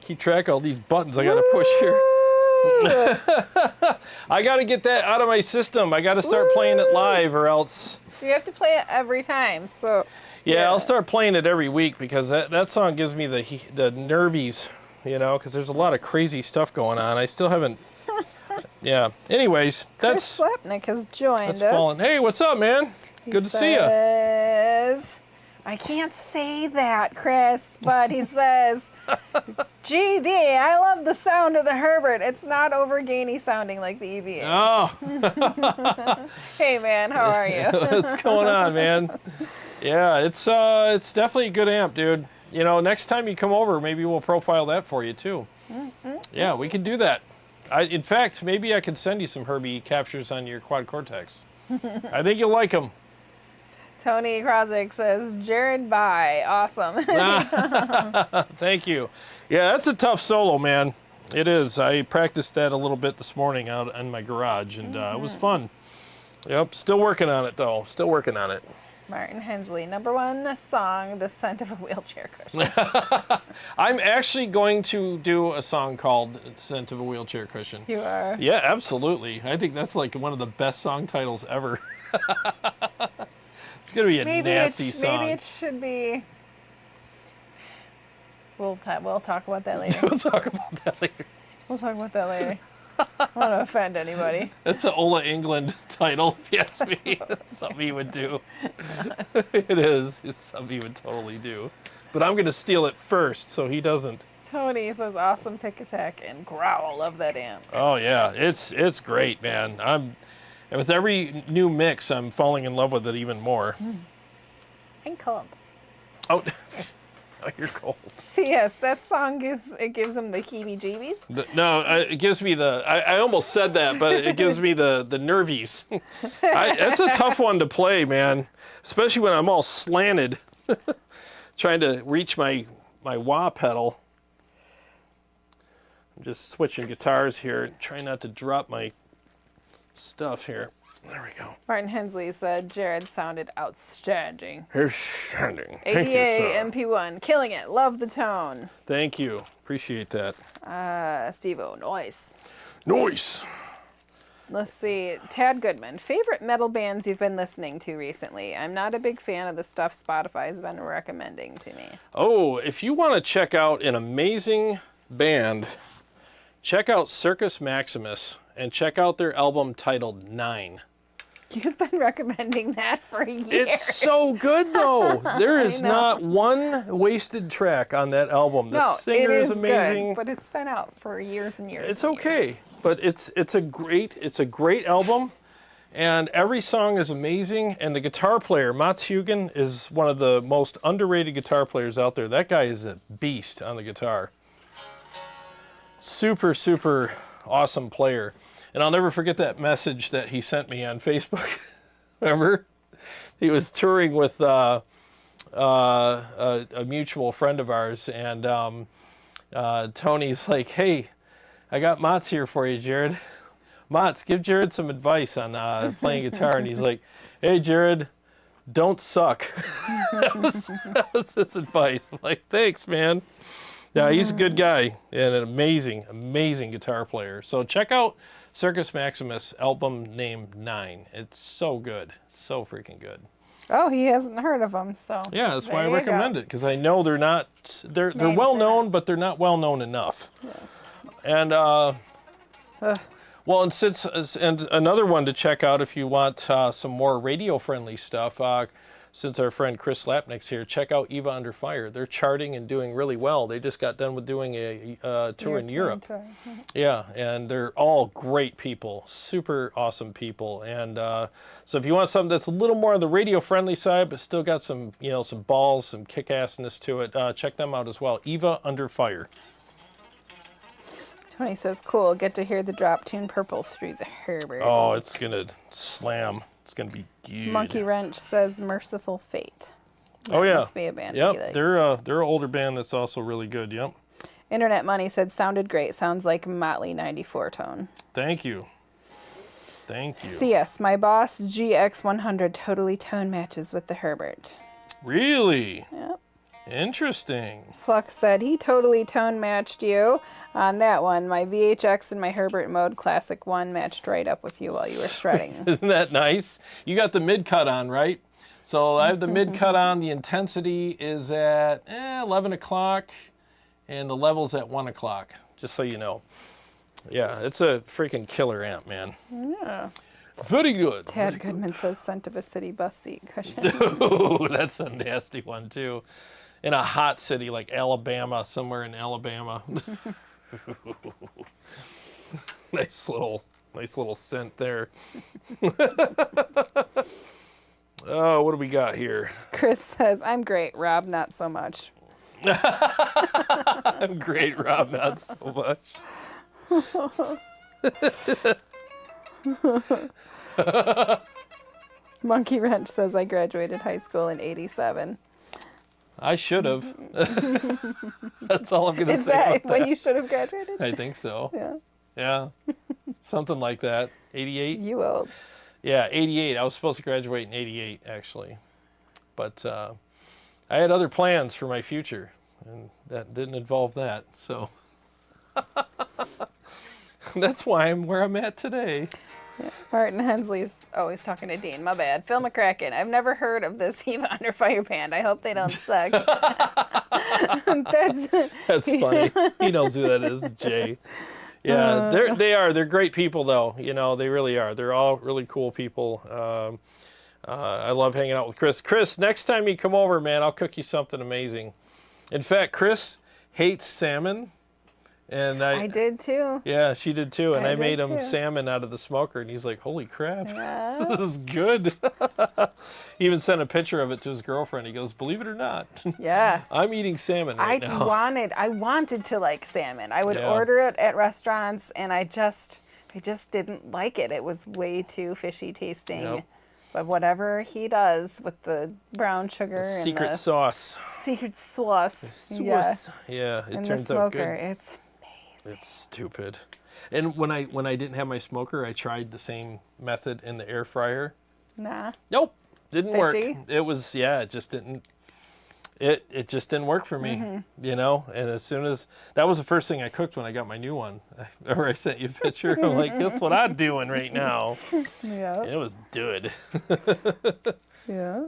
Keep track of all these buttons I gotta push here. I gotta get that out of my system. I gotta start playing it live or else. You have to play it every time, so. Yeah, I'll start playing it every week because that song gives me the nervies, you know, because there's a lot of crazy stuff going on. I still haven't Yeah. Anyways, Chris Slapnick has joined us. fallen. Hey, what's up, man? Good to see you. I can't say that, Chris, but he says, GD, I love the sound of the Herbert. It's not overgainy sounding like the EVH. Oh. Hey, man, how are you? What's going on, man? Yeah, it's definitely a good amp, dude. You know, next time you come over, maybe we'll profile that for you too. Yeah, we can do that. In fact, maybe I could send you some Herbie captures on your quad Cortex. I think you'll like them. Tony Krozik says, Jarrod, bye. Awesome. Thank you. Yeah, that's a tough solo, man. It is. I practiced that a little bit this morning out in my garage, and it was fun. Yep, still working on it, though. Still working on it. Martin Hensley, #1 song, The Scent of a Wheelchair Cushion. I'm actually going to do a song called Scent of a Wheelchair Cushion. You are? Yeah, absolutely. I think that's like one of the best song titles ever. It's going to be a nasty song. Maybe it should be... We'll talk about that later. We'll talk about that later. We'll talk about that later. I don't want to offend anybody. That's an Ola England title. Yes, me. Something he would do. It is. It's something he would totally do. But I'm going to steal it first, so he doesn't. Tony says, awesome pick attack and growl. Love that amp. Oh, yeah. It's great, man. And with every new mix, I'm falling in love with it even more. I'm cold. Oh, you're cold. Yes, that song gives him the heebie-jeebies. No, it gives me the. I almost said that, but it gives me the nervies. That's a tough one to play, man. Especially when I'm all slanted, trying to reach my wah pedal. I'm just switching guitars here, trying not to drop my stuff here. There we go. Martin Hensley said Jarrod sounded outstanding. Outstanding. ADA MP1, killing it. Love the tone. Thank you. Appreciate that. Steve-O, noise. Noise. Let's see. Tad Goodman, favorite metal bands you've been listening to recently? I'm not a big fan of the stuff Spotify's been recommending to me. Oh, if you want to check out an amazing band, check out Circus Maximus and check out their album titled 9. You've been recommending that for years. It's so good, though. There is not one wasted track on that album. The singer is amazing. Good, but it's been out for years and years. It's okay, but it's a great album, and every song is amazing. And the guitar player, Mats Hugin, is one of the most underrated guitar players out there. That guy is a beast on the guitar. Super, super awesome player. And I'll never forget that message that he sent me on Facebook. Remember? He was touring with a mutual friend of ours, and Tony's like, hey, I got Mats here for you, Jarrod. Mats, give Jarrod some advice on playing guitar. And he's like, hey, Jarrod, don't suck. that was his advice. I'm like, thanks, man. Yeah, he's a good guy and an amazing, amazing guitar player. So check out Circus Maximus album named 9. It's so good. So freaking good. Oh, he hasn't heard of them, so. Yeah, that's why I recommend it, because I know they're well known, but they're not well known enough. Yeah. And well, and another one to check out if you want some more radio friendly stuff. Since our friend Chris Slapnick's here, check out Eva Under Fire. They're charting and doing really well. They just got done with doing a tour in Europe. Yeah, and they're all great people, super awesome people. And so if you want something that's a little more on the radio-friendly side, but still got some, some balls, some kick-assness to it, check them out as well. Eva Under Fire. Tony says, cool, get to hear the drop tune Purple through the Herbert. Oh, it's going to slam. It's going to be good. Monkey Wrench says Merciful Fate. Oh, yeah. Must be a band he yep, likes. they're an older band that's also really good, yep. Internet Money said, sounded great. Sounds like Motley 94 tone. Thank you. Thank you. CS, my Boss GX100 totally tone matches with the Herbert. Really? Yep. Interesting. Flux said, he totally tone matched you on that one. My VHX and my Herbert Mode Classic 1 matched right up with you while you were shredding. Isn't that nice? You got the mid-cut on, right? So I have the mid-cut on. The intensity is at 11 o'clock, and the level's at 1 o'clock, just so you know. Yeah, it's a freaking killer amp, man. Yeah. Very good. Tad Goodman says scent of a city bus seat cushion. Ooh, that's a nasty one too. In a hot city like Alabama, somewhere in Alabama. nice little scent there. Oh, what do we got here? Chris says, I'm great, Rob, not so much. I'm great, Rob, not so much. Monkey Wrench says, I graduated high school in 87. I should have. That's all I'm going to Is say that about when that. you should have graduated? I think so. Yeah. Yeah. Something like that. 88? You old. Yeah, 88. I was supposed to graduate in 88, actually. But I had other plans for my future, and that didn't involve that. So that's why I'm where I'm at today. Yeah. Martin Hensley's always talking to Dean. My bad. Phil McCracken. I've never heard of this Eva Under Fire band. I hope they don't suck. That's funny. He knows who that is, Jay. Yeah, they're great people though. You know, they really are. They're all really cool people. I love hanging out with Chris. Chris, next time you come over, man, I'll cook you something amazing. In fact, Chris hates salmon. And I did too. Yeah, she did too. And I made him too. salmon out of the smoker, and he's like, holy crap, Yeah. this is good. He even sent a picture of it to his girlfriend. He goes, believe it or not, Yeah. I'm eating salmon right now. I wanted to like salmon. I would Yeah. order it at restaurants, and I just didn't like it. It was way too fishy tasting. Yep. But whatever he does with the brown sugar and Secret the sauce. secret sauce, yeah, Yeah, it and the turns out smoker, good. it's amazing. It's stupid. And when I didn't have my smoker, I tried the same method in the air fryer. Nah. Nope, didn't Fishy? work. It was, it just didn't. It just didn't work for me, you know. And as soon as that was the first thing I cooked when I got my new one, or I sent you a picture. I'm like, that's what I'm doing right now. Yeah. And it was good. Yeah.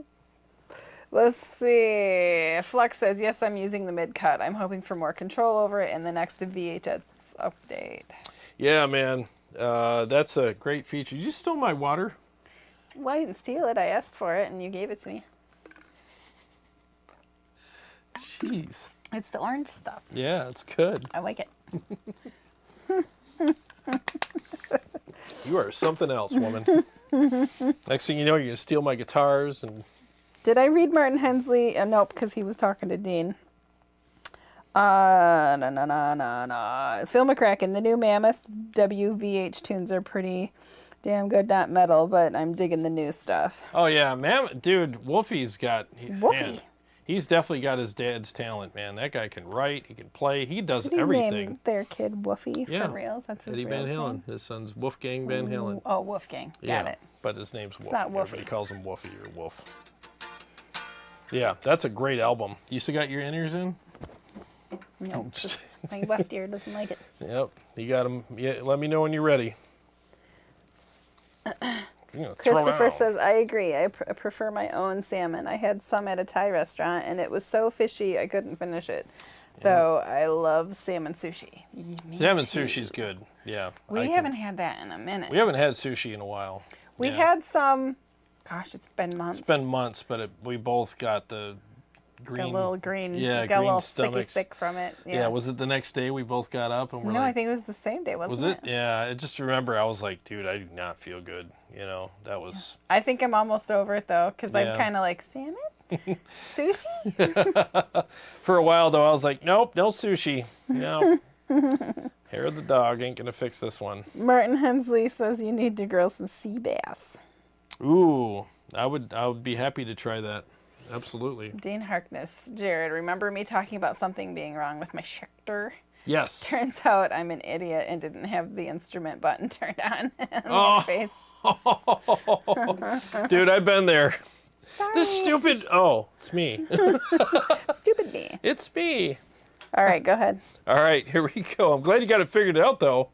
Let's see. Flux says, yes, I'm using the mid-cut. I'm hoping for more control over it in the next VHS update. Yeah, man, that's a great feature. You stole my water. Well, I didn't steal it. I asked for it, and you gave it to me. Jeez. It's the orange stuff. Yeah, it's good. I like it. You are something else, woman. Next thing you know, you're going to steal my guitars. And Did I read Martin Hensley? Nope, because he was talking to Dean. Phil McCracken, the new Mammoth WVH tunes are pretty damn good, not metal, but I'm digging the new stuff. oh, yeah, man, dude, Wolfie's got... Wolfie? Man, he's definitely got his dad's talent, man. That guy can write, he can play, he does Did he everything. name their kid Woofy Yeah. for reals? That's his Eddie real Van Halen. name? His son's Wolfgang Van Halen. Oh, Wolfgang. Got Yeah, it. but his name's Wolf. not Woofy. Everybody calls him Woofy or Wolf. Yeah, that's a great album. You still got your in-ears in? No, just my left ear doesn't like it. Yep, you got them. Yeah, let me know when you're ready. Christopher says, I agree. I prefer my own salmon. I had some at a Thai restaurant, and it was so fishy I couldn't finish it. Though I love salmon sushi. Me Salmon too. sushi's good. Yeah. We haven't had that in a minute. We haven't had sushi in a while. We Yeah. had some, gosh, it's been months. It's been months, but we both got the green. Got a little green, Yeah, got a green little stomachs. sick from it. Yeah. Was it the next day we both got up and we're No, like, I think it was the same day, wasn't was it? Yeah. I just remember I was like, dude, I do not feel good. You know, that was. I think I'm almost over it though, because Yeah. I'm kind of like, salmon? Sushi? For a while though, I was like, nope, no sushi. No. Hair of the dog ain't gonna fix this one. Martin Hensley says you need to grill some sea bass. Ooh, I would be happy to try that. Absolutely. Dean Harkness, Jarrod, remember me talking about something being wrong with my Schecter? Yes. Turns out I'm an idiot and didn't have the instrument button turned on. Oh. Face. Dude, I've been there. Sorry. This stupid. Oh, it's me. Stupid me. It's me. All right, go ahead. All right, here we go. I'm glad you got it figured out, though.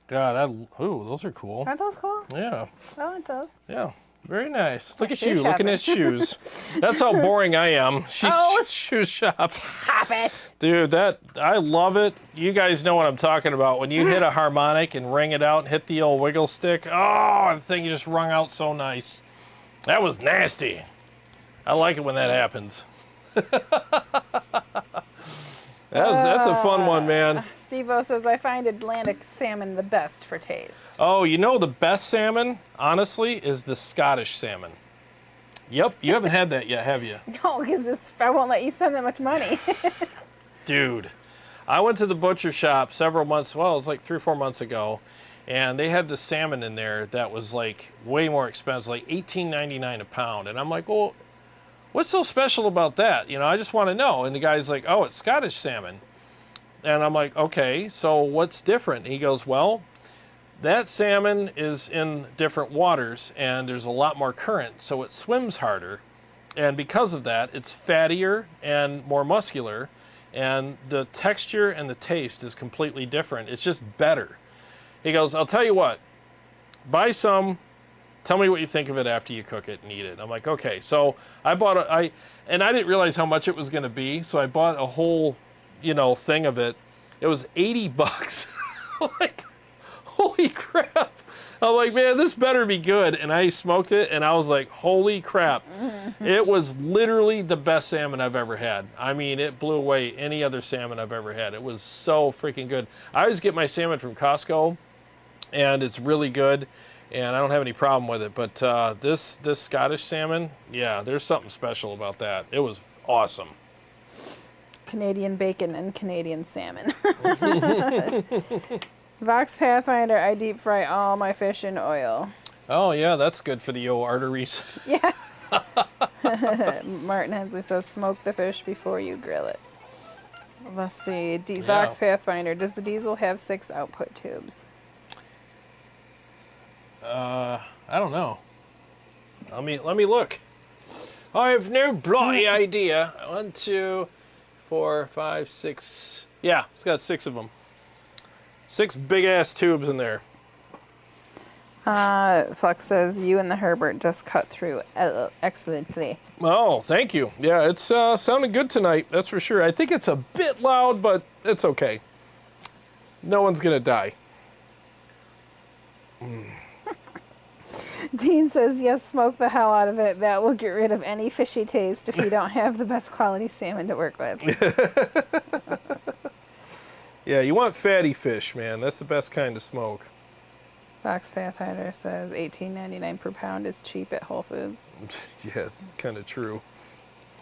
God, ooh, those are cool. Aren't those cool? Yeah. I like those. Yeah. Very nice. Look at shoe you looking shopping. at shoes. That's how boring I am. She's Oh, shoe shop. Stop it. Dude, I love it. You guys know what I'm talking about. When you hit a harmonic and ring it out and hit the old wiggle stick, oh, the thing just rung out so nice. That was nasty. I like it when that happens. That's a fun one, man. Steve-O says, I find Atlantic salmon the best for taste. Oh, you know the best salmon, honestly, is the Scottish salmon. Yep, you haven't had that yet, have you? No, because I won't let you spend that much money. Dude, I went to the butcher shop several months, well, it was like 3 or 4 months ago, and they had the salmon in there that was like way more expensive, like $18.99 a pound. And I'm like, well, what's so special about that? You know, I just want to know. And the guy's like, oh, it's Scottish salmon. And I'm like, okay, so what's different? He goes, well, that salmon is in different waters and there's a lot more current, so it swims harder. And because of that, it's fattier and more muscular. And the texture and the taste is completely different. It's just better. He goes, I'll tell you what, buy some, tell me what you think of it after you cook it and eat it. I'm like, okay. So I bought and I didn't realize how much it was going to be. So I bought a whole, thing of it. It was $80. Like, holy crap. I'm like, man, this better be good. And I smoked it and I was like, holy crap. It was literally the best salmon I've ever had. I mean, it blew away any other salmon I've ever had. It was so freaking good. I always get my salmon from Costco and it's really good and I don't have any problem with it. But this Scottish salmon, yeah, there's something special about that. It was awesome. Canadian bacon and Canadian salmon. Vox Pathfinder, I deep fry all my fish in oil. Oh, yeah, that's good for the old arteries. Yeah. Martin Hensley says, smoke the fish before you grill it. Let's see. Vox Pathfinder, does the Diezel have 6 output tubes? I don't know. Let me look. I have no bloody idea. 1, 2, 4, 5, 6. Yeah, it's got 6 of them. 6 big ass tubes in there. Flux says, you and the Herbert just cut through excellently. Oh, thank you. Yeah, it's sounding good tonight, that's for sure. I think it's a bit loud, but it's okay. No one's gonna die. Dean says, yes, smoke the hell out of it. That will get rid of any fishy taste if you don't have the best quality salmon to work with. Yeah, you want fatty fish, man. That's the best kind to smoke. Fox Pathfinder says $18.99 per pound is cheap at Whole Foods. Yeah, it's kind of true.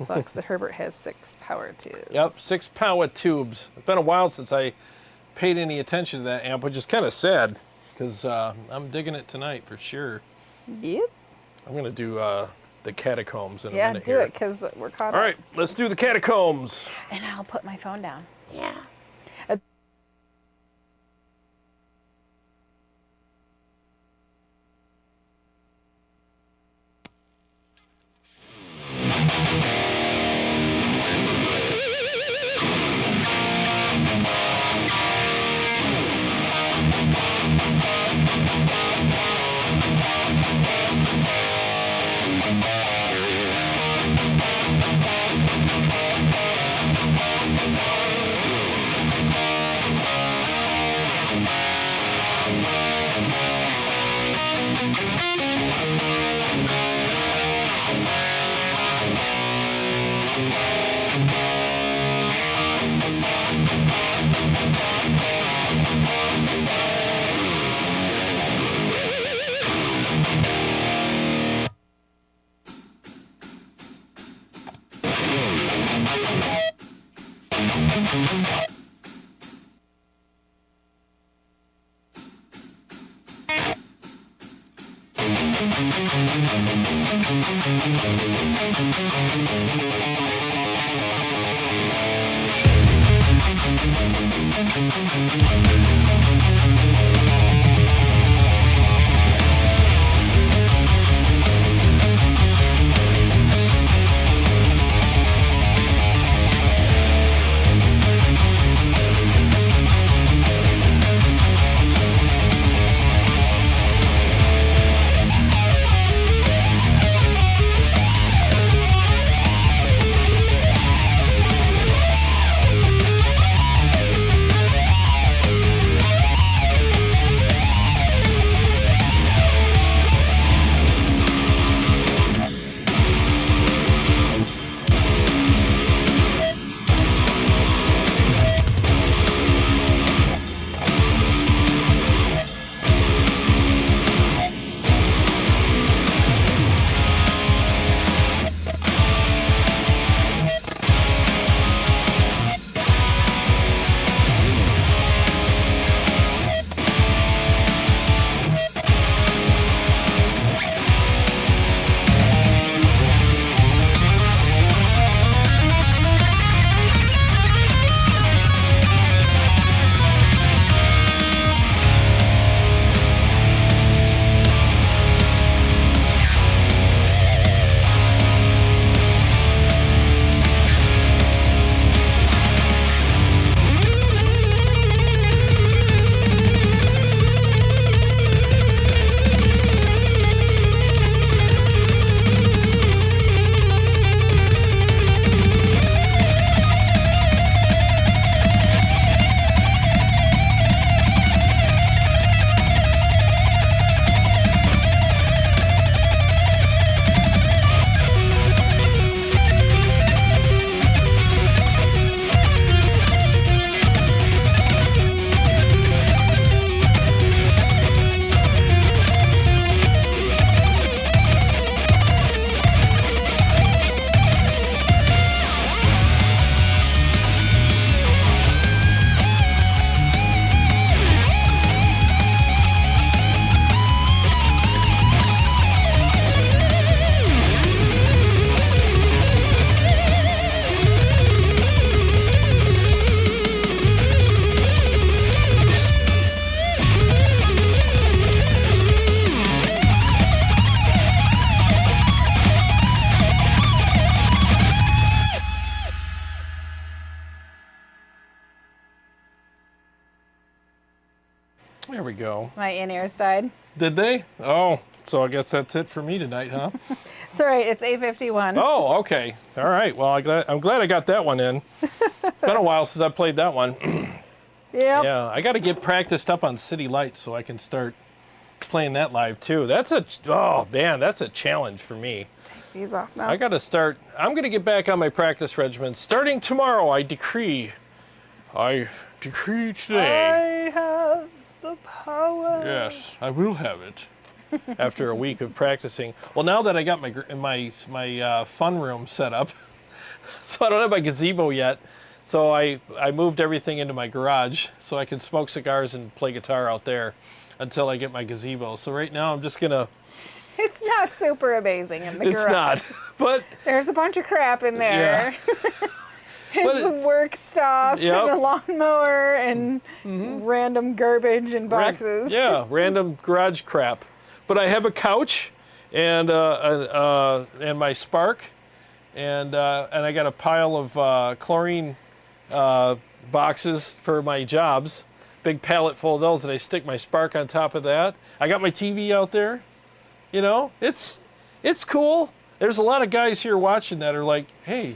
Fox the Herbert has 6 power tubes. Yep, 6 power tubes. It's been a while since I paid any attention to that amp, which is kind of sad because I'm digging it tonight for sure. Yep. I'm going to do the catacombs in a minute do here. it because we're caught All up. right, let's do the catacombs. And I'll put my phone down. Yeah. There we go. My in-ears died. Did they? Oh, so I guess that's it for me tonight, huh? It's all right. It's 8:51. Oh, okay. All right. Well, I'm glad I got that one in. It's been a while since I played that one. Yep. Yeah, I got to get practiced up on City Lights so I can start playing that live too. Oh man, that's a challenge for me. Take these off now. I got to start. I'm going to get back on my practice regimen starting tomorrow. I decree today. I have the power. Yes, I will have it. After a week of practicing. Well, now that I got my fun room set up, so I don't have my gazebo yet. So I moved everything into my garage so I can smoke cigars and play guitar out there until I get my gazebo. So right now I'm just gonna. It's not super amazing in the garage. It's not, but there's a bunch of crap in there. Yeah. There's some work stuff Yep. and a lawnmower and random garbage and boxes. Random garage crap. But I have a couch and my Spark, and I got a pile of chlorine boxes for my jobs, big pallet full of those, and I stick my Spark on top of that. I got my TV out there. You know, it's cool. There's a lot of guys here watching that are like, hey,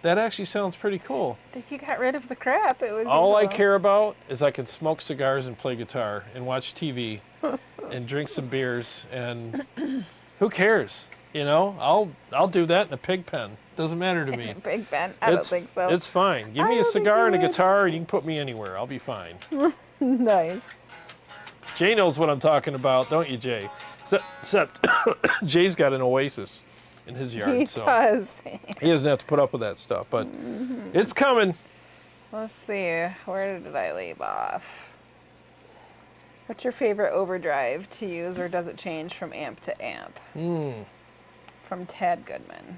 that actually sounds pretty cool. If you got rid of the crap, it would be All I cool. care about is I can smoke cigars and play guitar and watch TV and drink some beers, and who cares? You know, I'll do that in a pig pen. Doesn't matter to me. Big Ben? I don't think so. It's fine. Give me I a don't think cigar you and a would. guitar, and you can put me anywhere. I'll be fine. Nice. Jay knows what I'm talking about, don't you, Jay? Except Jay's got an oasis in his yard, He so does. he doesn't have to put up with that stuff. But it's coming. Let's see. Where did I leave off? What's your favorite overdrive to use, or does it change from amp to amp? From Tad Goodman.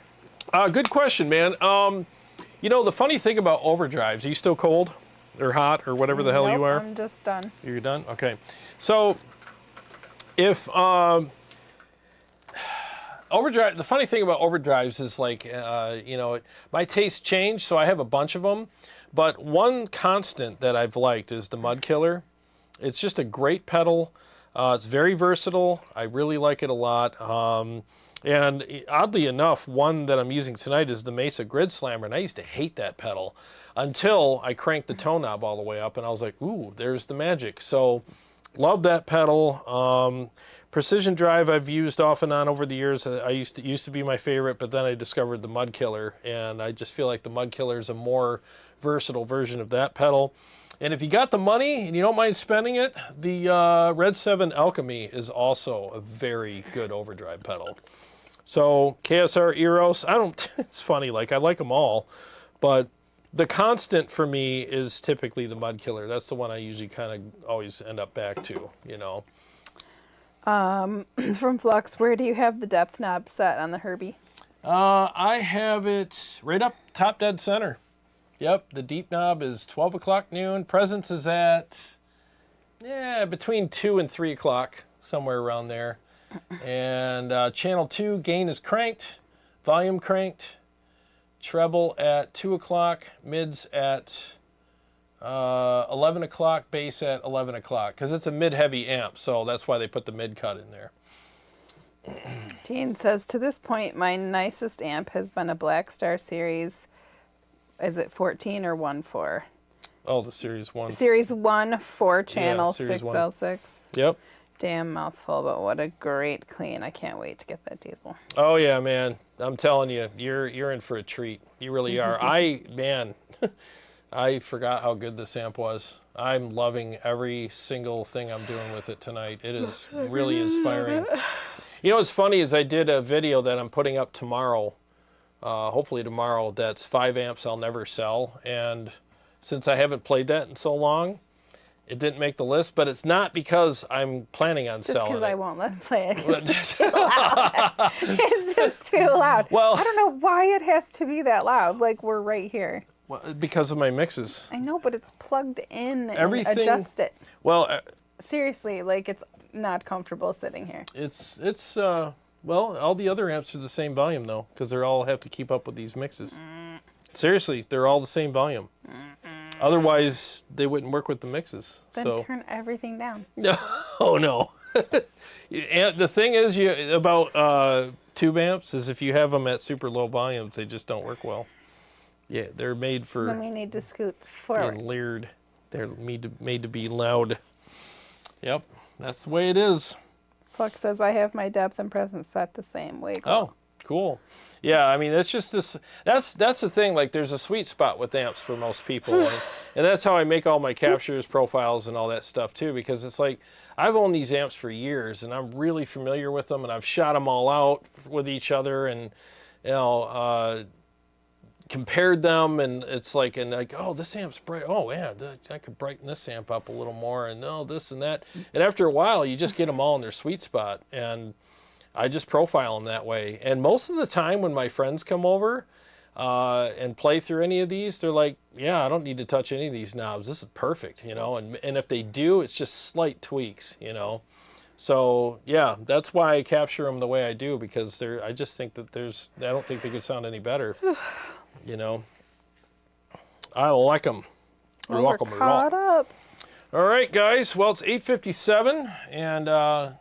Good question, man. You know, the funny thing about overdrives, are you still cold or hot or whatever the hell Nope, you are? I'm just done. You're done? Okay. So if overdrive, the funny thing about overdrives is like, you know, my tastes change, so I have a bunch of them. But one constant that I've liked is the Mud Killer. It's just a great pedal. It's very versatile. I really like it a lot. And oddly enough, one that I'm using tonight is the Mesa Grid Slammer, and I used to hate that pedal until I cranked the tone knob all the way up, and I was like, ooh, there's the magic. So love that pedal. Precision Drive I've used off and on over the years. It used to be my favorite, but then I discovered the Mud Killer, and I just feel like the Mud Killer is a more versatile version of that pedal. And if you got the money and you don't mind spending it, the Red 7 Alchemy is also a very good overdrive pedal. So KSR Eros, it's funny, like I like them all, but the constant for me is typically the Mud Killer. That's the one I usually kind of always end up back to, you know. From Flux, where do you have the depth knob set on the Herbie? I have it right up top dead center. Yep, the deep knob is 12 o'clock noon. Presence is at, between 2 and 3 o'clock, somewhere around there. And channel 2, gain is cranked, volume cranked, treble at 2 o'clock, mids at 11 o'clock, bass at 11 o'clock, because it's a mid-heavy amp, so that's why they put the mid cut in there. Dean says, to this point, my nicest amp has been a Black Star Series. Is it 14 or 1.4? Oh, the Series 1. Series 1, 4-channel, Series 1. 6L6. Yep. Damn mouthful, but what a great clean. I can't wait to get that Diezel. Oh, yeah, man. I'm telling you, you're in for a treat. You really are. I forgot how good this amp was. I'm loving every single thing I'm doing with it tonight. It is really inspiring. You know what's funny is I did a video that I'm putting up tomorrow, hopefully tomorrow, that's 5 amps I'll never sell. And since I haven't played that in so long, it didn't make the list, but it's not because I'm planning on selling it. Just because I won't let him play it. It's too loud. It's just too loud. Well, I don't know why it has to be that loud. Like, we're right here. Well, because of my mixes. I know, but it's plugged in and Everything- adjust it. Well, Seriously, like, it's not comfortable sitting here. Well, all the other amps are the same volume, though, because they all have to keep up with these mixes. Seriously, they're all the same volume. Otherwise, they wouldn't work with the mixes. Then so turn everything down. oh no. And the thing is, about tube amps is if you have them at super low volumes, they just don't work well. Yeah, they're made for Then we need to scoot being forward. layered. They're made to be loud. Yep, that's the way it is. Flux says, I have my depth and presence set the same way. Cool. Oh, cool. Yeah, I mean, it's just this. That's the thing. Like, there's a sweet spot with amps for most people, and that's how I make all my captures, profiles, and all that stuff too. Because it's like I've owned these amps for years, and I'm really familiar with them, and I've shot them all out with each other, and compared them, and it's like, oh, this amp's bright. Oh yeah, I could brighten this amp up a little more, and this and that. And after a while, you just get them all in their sweet spot, and I just profile them that way. And most of the time when my friends come over and play through any of these, they're like, yeah, I don't need to touch any of these knobs. This is perfect, and if they do, it's just slight tweaks, So yeah, that's why I capture them the way I do, because I just think that I don't think they could sound any better, I like them. Well, we're caught up. All right, guys. Well, it's 8:57, and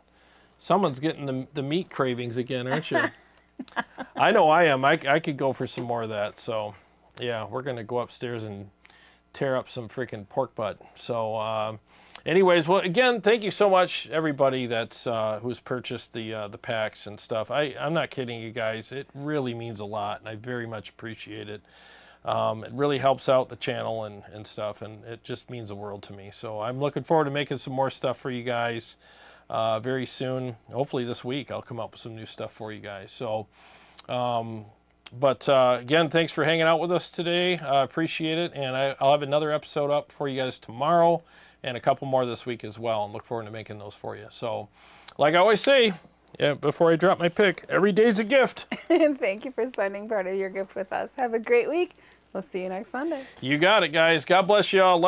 someone's getting the meat cravings again, aren't you? I know I am. I could go for some more of that. So, yeah, we're going to go upstairs and tear up some freaking pork butt. So, anyways, well, again, thank you so much, everybody that's who's purchased the packs and stuff. I'm not kidding you guys. It really means a lot, and I very much appreciate it. It really helps out the channel and stuff, and it just means the world to me. So I'm looking forward to making some more stuff for you guys. Very soon, hopefully this week, I'll come up with some new stuff for you guys. So, again, thanks for hanging out with us today. I appreciate it, and I'll have another episode up for you guys tomorrow, and a couple more this week as well, and look forward to making those for you. So, like I always say, before I drop my pick, every day's a gift. And thank you for spending part of your gift with us. Have a great week. We'll see you next Sunday. You got it, guys. God bless y'all.